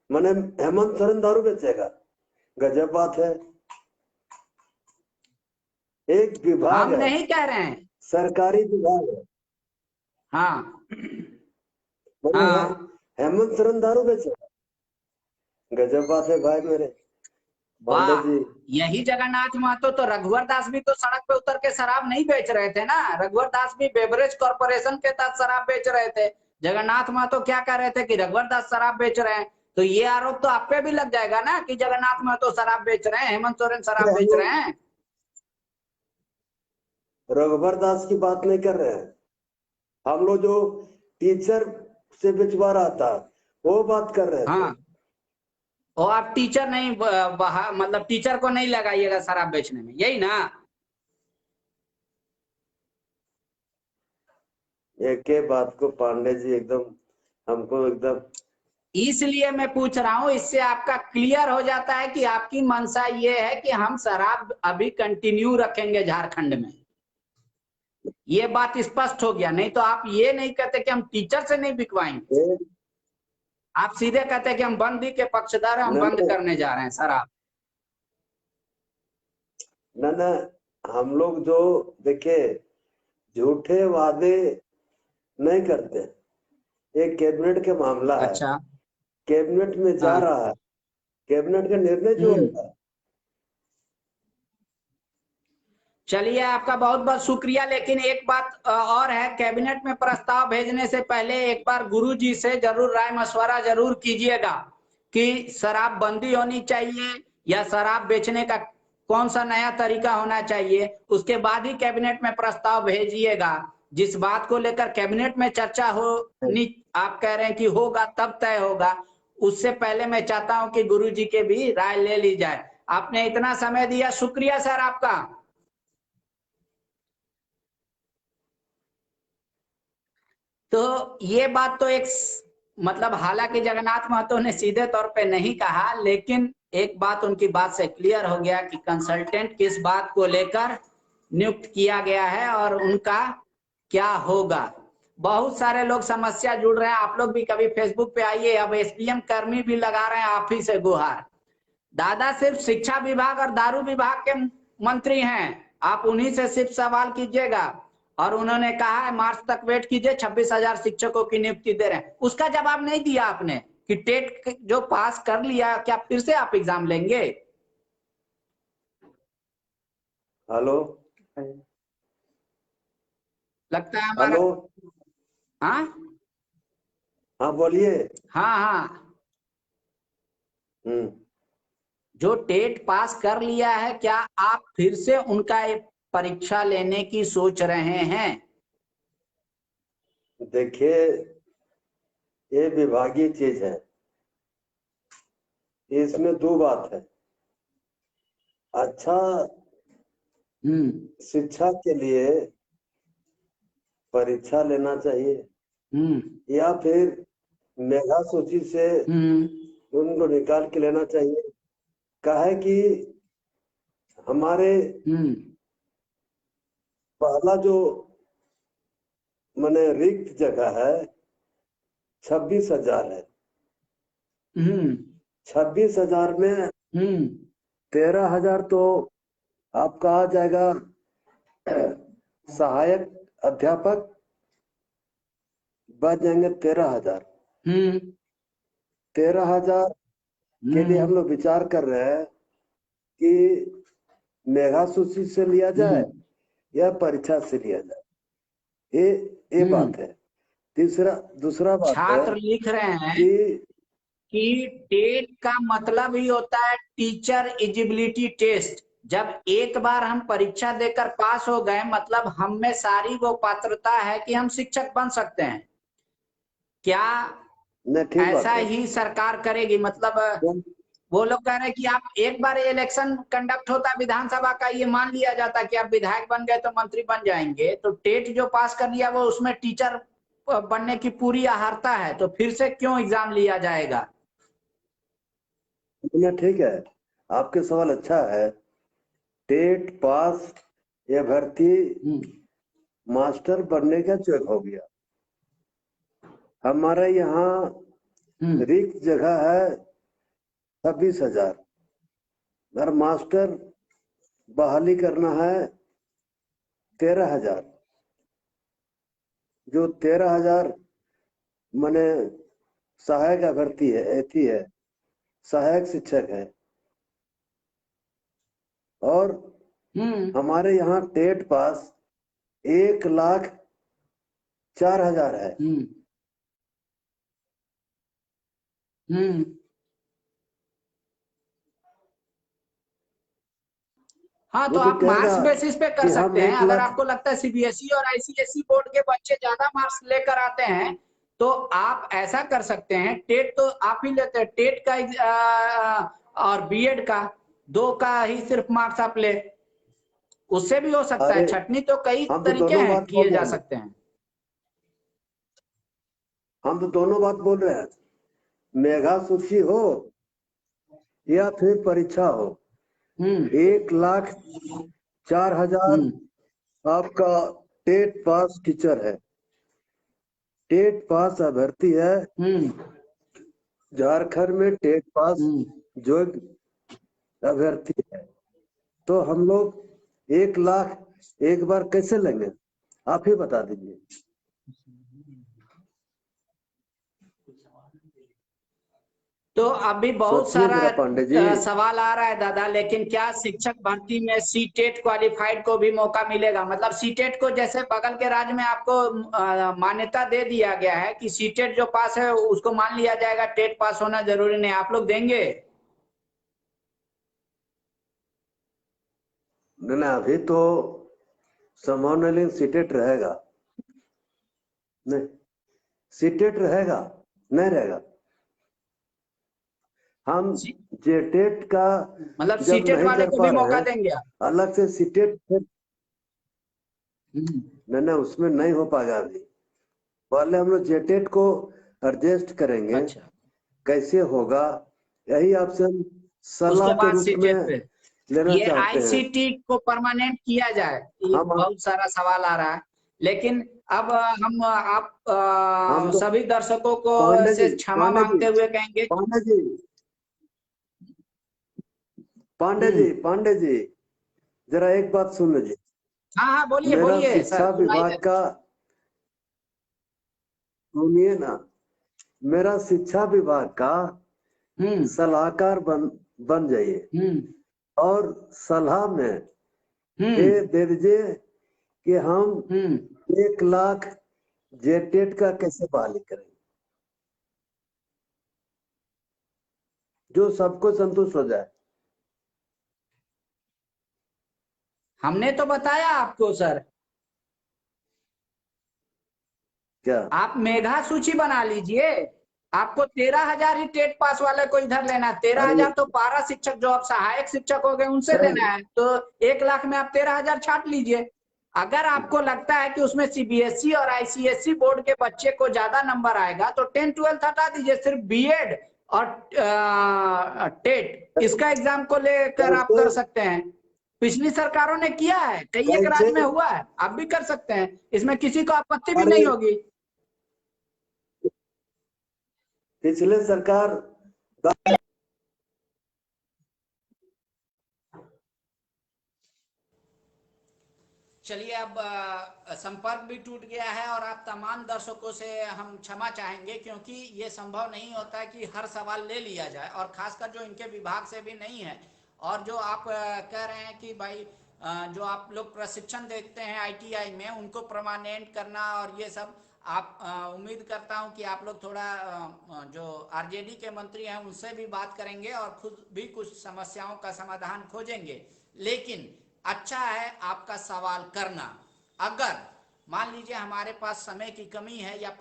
B: मैंने हेमंत सोरेन दारू बेचेगा? गजब बात है। एक विभाग
A: हम
B: है,
A: नहीं कह रहे हैं।
B: सरकारी विभाग है।
A: हाँ
B: मैंने
A: हाँ।
B: हेमंत सोरेन दारू बेचेगा? गजब बात है भाई मेरे पांडे
A: वाह,
B: जी।
A: यही जगन्नाथ महतो तो रघुवर दास भी तो सड़क पे उतर के शराब नहीं बेच रहे थे ना, रघुवर दास भी बेवरेज कॉर्पोरेशन के तहत शराब बेच रहे थे। जगन्नाथ महतो क्या कह रहे थे कि रघुवर दास शराब बेच रहे हैं, तो ये आरोप तो आप पे भी लग जाएगा ना कि जगन्नाथ महतो शराब बेच रहे हैं, हेमंत सोरेन शराब
B: हम
A: बेच रहे
B: लोग
A: हैं।
B: रघुवर दास की बात नहीं कर रहे हैं, हम लोग जो टीचर से बिचवा रहा था वो बात कर रहे थे।
A: हाँ, और आप टीचर नहीं मतलब टीचर को नहीं लगाइएगा शराब बेचने में, यही ना?
B: एक एक बात को पांडे जी एकदम हमको एकदम।
A: इसलिए मैं पूछ रहा हूं, इससे आपका क्लियर हो जाता है कि आपकी मंशा ये है कि हम शराब अभी कंटिन्यू रखेंगे झारखंड में। ये बात स्पष्ट हो गया। नहीं तो आप ये नहीं कहते कि हम टीचर से नहीं बिकवाएंगे, आप सीधे कहते कि हम बंदी के पक्षधर हैं, हम बंद
B: न
A: करने जा रहे हैं शराब।
B: न हम लोग जो देखे झूठे वादे नहीं करते। एक कैबिनेट के मामला है,
A: अच्छा।
B: कैबिनेट में जा
A: हाँ।
B: रहा है, कैबिनेट का निर्णय जो होगा।
A: चलिए, आपका बहुत बहुत शुक्रिया। लेकिन एक बात और है, कैबिनेट में प्रस्ताव भेजने से पहले एक बार गुरुजी से जरूर राय मशवरा जरूर कीजिएगा कि शराब बंदी होनी चाहिए या शराब बेचने का कौन सा नया तरीका होना चाहिए, उसके बाद ही कैबिनेट में प्रस्ताव भेजिएगा। जिस बात को लेकर कैबिनेट में चर्चा हो, आप कह रहे हैं कि होगा तब तय होगा, उससे पहले मैं चाहता हूं कि गुरुजी के भी राय ले ली जाए। आपने इतना समय दिया, शुक्रिया सर आपका। तो ये बात तो एक मतलब हालांकि जगन्नाथ महतो ने सीधे तौर पे नहीं कहा, लेकिन एक बात उनकी बात से क्लियर हो गया कि कंसल्टेंट किस बात को लेकर नियुक्त किया गया है और उनका क्या होगा। बहुत सारे लोग समस्या जुड़ रहे हैं, आप लोग भी कभी फेसबुक पे आइए। अब एसपीएम कर्मी भी लगा रहे हैं आप ही से गुहार। दादा सिर्फ शिक्षा विभाग और दारू विभाग के मंत्री हैं, आप उन्हीं से सिर्फ सवाल कीजिएगा। और उन्होंने कहा है मार्च तक वेट कीजिए, 26,000 शिक्षकों की नियुक्ति दे रहे हैं। उसका जवाब नहीं दिया आपने कि टेट जो पास कर लिया क्या फिर से आप एग्जाम लेंगे।
B: हेलो
A: लगता है हमारा।
B: हेलो,
A: हाँ
B: हाँ बोलिए।
A: हाँ हाँ। जो टेट पास कर लिया है, क्या आप फिर से उनका परीक्षा लेने की सोच रहे हैं।
B: देखिए, ये विभागीय चीज है, इसमें दो बात है। अच्छा शिक्षा के लिए परीक्षा लेना चाहिए या फिर मेधा सूची से उनको निकाल के लेना चाहिए। काहे कि हमारे पहला जो माने रिक्त जगह है 26,000 है। 26,000 में 13,000 तो आपका आ जाएगा सहायक अध्यापक, बच जाएंगे 13,000। 13,000 के लिए हम लोग विचार कर रहे हैं कि मेधा सूची से लिया जाए या परीक्षा से लिया जाए। ये बात है। दूसरा बात है
A: छात्र लिख रहे हैं कि टेट का मतलब ही होता है टीचर एलिजिबिलिटी टेस्ट। जब एक बार हम परीक्षा देकर पास हो गए, मतलब हम में सारी वो पात्रता है कि हम शिक्षक बन सकते हैं। क्या ऐसा ही सरकार करेगी। मतलब वो लोग कह रहे हैं कि आप एक बार इलेक्शन कंडक्ट होता है विधानसभा का, ये मान लिया जाता है कि आप विधायक बन गए तो मंत्री बन जाएंगे, तो टेट जो पास कर लिया वो उसमें टीचर बनने की पूरी अहर्ता है, तो फिर से क्यों एग्जाम लिया जाएगा।
B: ठीक है, आपके सवाल अच्छा है। टेट पास या भर्ती मास्टर बनने का चेक हो गया। हमारे यहाँ रिक्त जगह है 26,000 और मास्टर बहाली करना है 13,000। जो 13,000 माने सहायक भर्ती है, ऐसी है, सहायक शिक्षक है। और हमारे यहाँ टेट पास 1,04,000 है।
A: हाँ, तो आप मार्क्स बेसिस पे कर सकते हैं। अगर आपको लगता है सीबीएसई और आईसीएसई बोर्ड के बच्चे ज्यादा मार्क्स लेकर आते हैं तो आप ऐसा कर सकते हैं, टेट तो आप ही लेते हैं, टेट का और बीएड का 2 का ही सिर्फ मार्क्स आप ले, उससे भी हो सकता है। छटनी तो कई तरीके हैं किए जा सकते हैं।
B: हम तो दोनों बात बोल रहे हैं, मेधा सूची हो या फिर परीक्षा हो। 1,04,000 आपका टेट पास टीचर है, टेट पास अभ्यर्थी है। झारखंड में टेट पास जो अभ्यर्थी है, तो हम लोग 1,00,000 एक बार कैसे लेंगे, आप ही बता दीजिए।
A: तो अभी बहुत सारा सवाल आ रहा है दादा, लेकिन क्या शिक्षक भर्ती में सीटेट क्वालिफाइड को भी मौका मिलेगा। मतलब सीटेट को जैसे बगल के राज्य में आपको मान्यता दे दिया गया है कि सीटेट जो पास है उसको मान लिया जाएगा, टेट पास होना जरूरी नहीं, आप लोग देंगे।
B: नहीं, अभी तो सामान्य सीटेट रहेगा। नहीं, सीटेट रहेगा, नहीं रहेगा। हम
A: सी-
B: जेटेट का
A: मतलब
B: जब
A: सीटेट
B: नहीं
A: वाले
B: कर
A: को
B: पा
A: भी
B: रहे
A: मौका
B: हैं,
A: देंगे आप?
B: अलग से सीटेट
A: हम्म,
B: नहीं, उसमें नहीं हो पाएगा अभी। पहले हम लोग जेटेट को एडजस्ट करेंगे,
A: अच्छा,
B: कैसे होगा, यही आपसे हम सलाह
A: उसके
B: के
A: बाद
B: रूप में
A: सीटेट पे
B: लेना
A: ये
B: चाहते हैं।
A: आईसीटी को परमानेंट किया जाए, ये
B: हम
A: बहुत सारा सवाल आ रहा है। लेकिन अब हम आप
B: हम तो
A: सभी दर्शकों को
B: पांडे
A: से
B: जी
A: क्षमा
B: पांडे जी
A: मांगते हुए कहेंगे।
B: पांडे जी
A: हम्म,
B: पांडे जी, जरा एक बात सुन लीजिए।
A: हाँ हाँ, बोलिए
B: मेरा
A: बोलिए सर,
B: शिक्षा
A: सुनाई दे।
B: विभाग का, सुनिए ना, मेरा शिक्षा विभाग का
A: हम्म,
B: सलाहकार बन जाइए,
A: हम्म,
B: और सलाह में
A: हम्म,
B: ये दे दीजिए कि हम
A: हम्म।
B: 1 लाख जेटेट का कैसे बहाली करेंगे, जो सबको संतुष्ट हो जाए।
A: हमने तो बताया आपको सर,
B: क्या?
A: आप मेधा सूची बना लीजिए। आपको 13,000 ही टेट पास वाले को इधर लेना है। तेरह
B: अरे
A: हजार तो पारा शिक्षक जो अब सहायक शिक्षक हो गए उनसे
B: सर,
A: लेना है, तो 1 लाख में आप 13,000 छाट लीजिए। अगर आपको लगता है कि उसमें सीबीएसई और आईसीएसई बोर्ड के बच्चे को ज्यादा नंबर आएगा तो 10-12 हटा दीजिए, सिर्फ बीएड और टेट इसका एग्जाम को लेकर आप
B: कैसे
A: कर सकते हैं। पिछली सरकारों ने किया है, कई एक
B: कैसे
A: राज्य में हुआ है, आप भी कर सकते हैं, इसमें किसी को आपत्ति भी
B: अरे
A: नहीं होगी।
B: पिछले सरकार,
A: चलिए, अब संपर्क भी टूट गया है और आप तमाम दर्शकों से हम क्षमा चाहेंगे, क्योंकि ये संभव नहीं होता कि हर सवाल ले लिया जाए, और खासकर जो इनके विभाग से भी नहीं है। और जो आप कह रहे हैं कि भाई जो आप लोग प्रशिक्षण देते हैं आईटीआई में उनको परमानेंट करना और ये सब, आप उम्मीद करता हूं कि आप लोग थोड़ा जो आरजेडी के मंत्री हैं उनसे भी बात करेंगे और खुद भी कुछ समस्याओं का समाधान खोजेंगे। लेकिन अच्छा है आपका सवाल करना। अगर मान लीजिए हमारे पास समय की कमी है या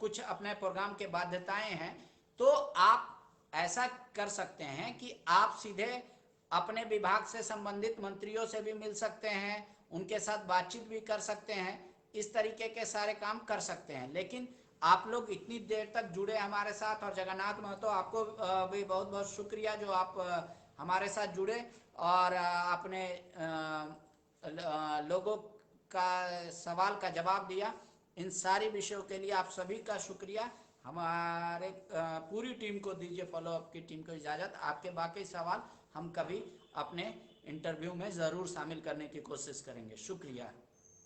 A: कुछ अपने प्रोग्राम के बाध्यताएं हैं, तो आप ऐसा कर सकते हैं कि आप सीधे अपने विभाग से संबंधित मंत्रियों से भी मिल सकते हैं, उनके साथ बातचीत भी कर सकते हैं, इस तरीके के सारे काम कर सकते हैं। लेकिन आप लोग इतनी देर तक जुड़े हमारे साथ, और जगन्नाथ महतो आपको भी बहुत बहुत शुक्रिया जो आप हमारे साथ जुड़े और अपने लोगों का सवाल का जवाब दिया। इन सारी विषयों के लिए आप सभी का शुक्रिया। हमारे पूरी टीम को दीजिए, फॉलो अप की टीम को इजाज़त। आपके बाकी सवाल हम कभी अपने इंटरव्यू में ज़रूर शामिल करने की कोशिश करेंगे। शुक्रिया।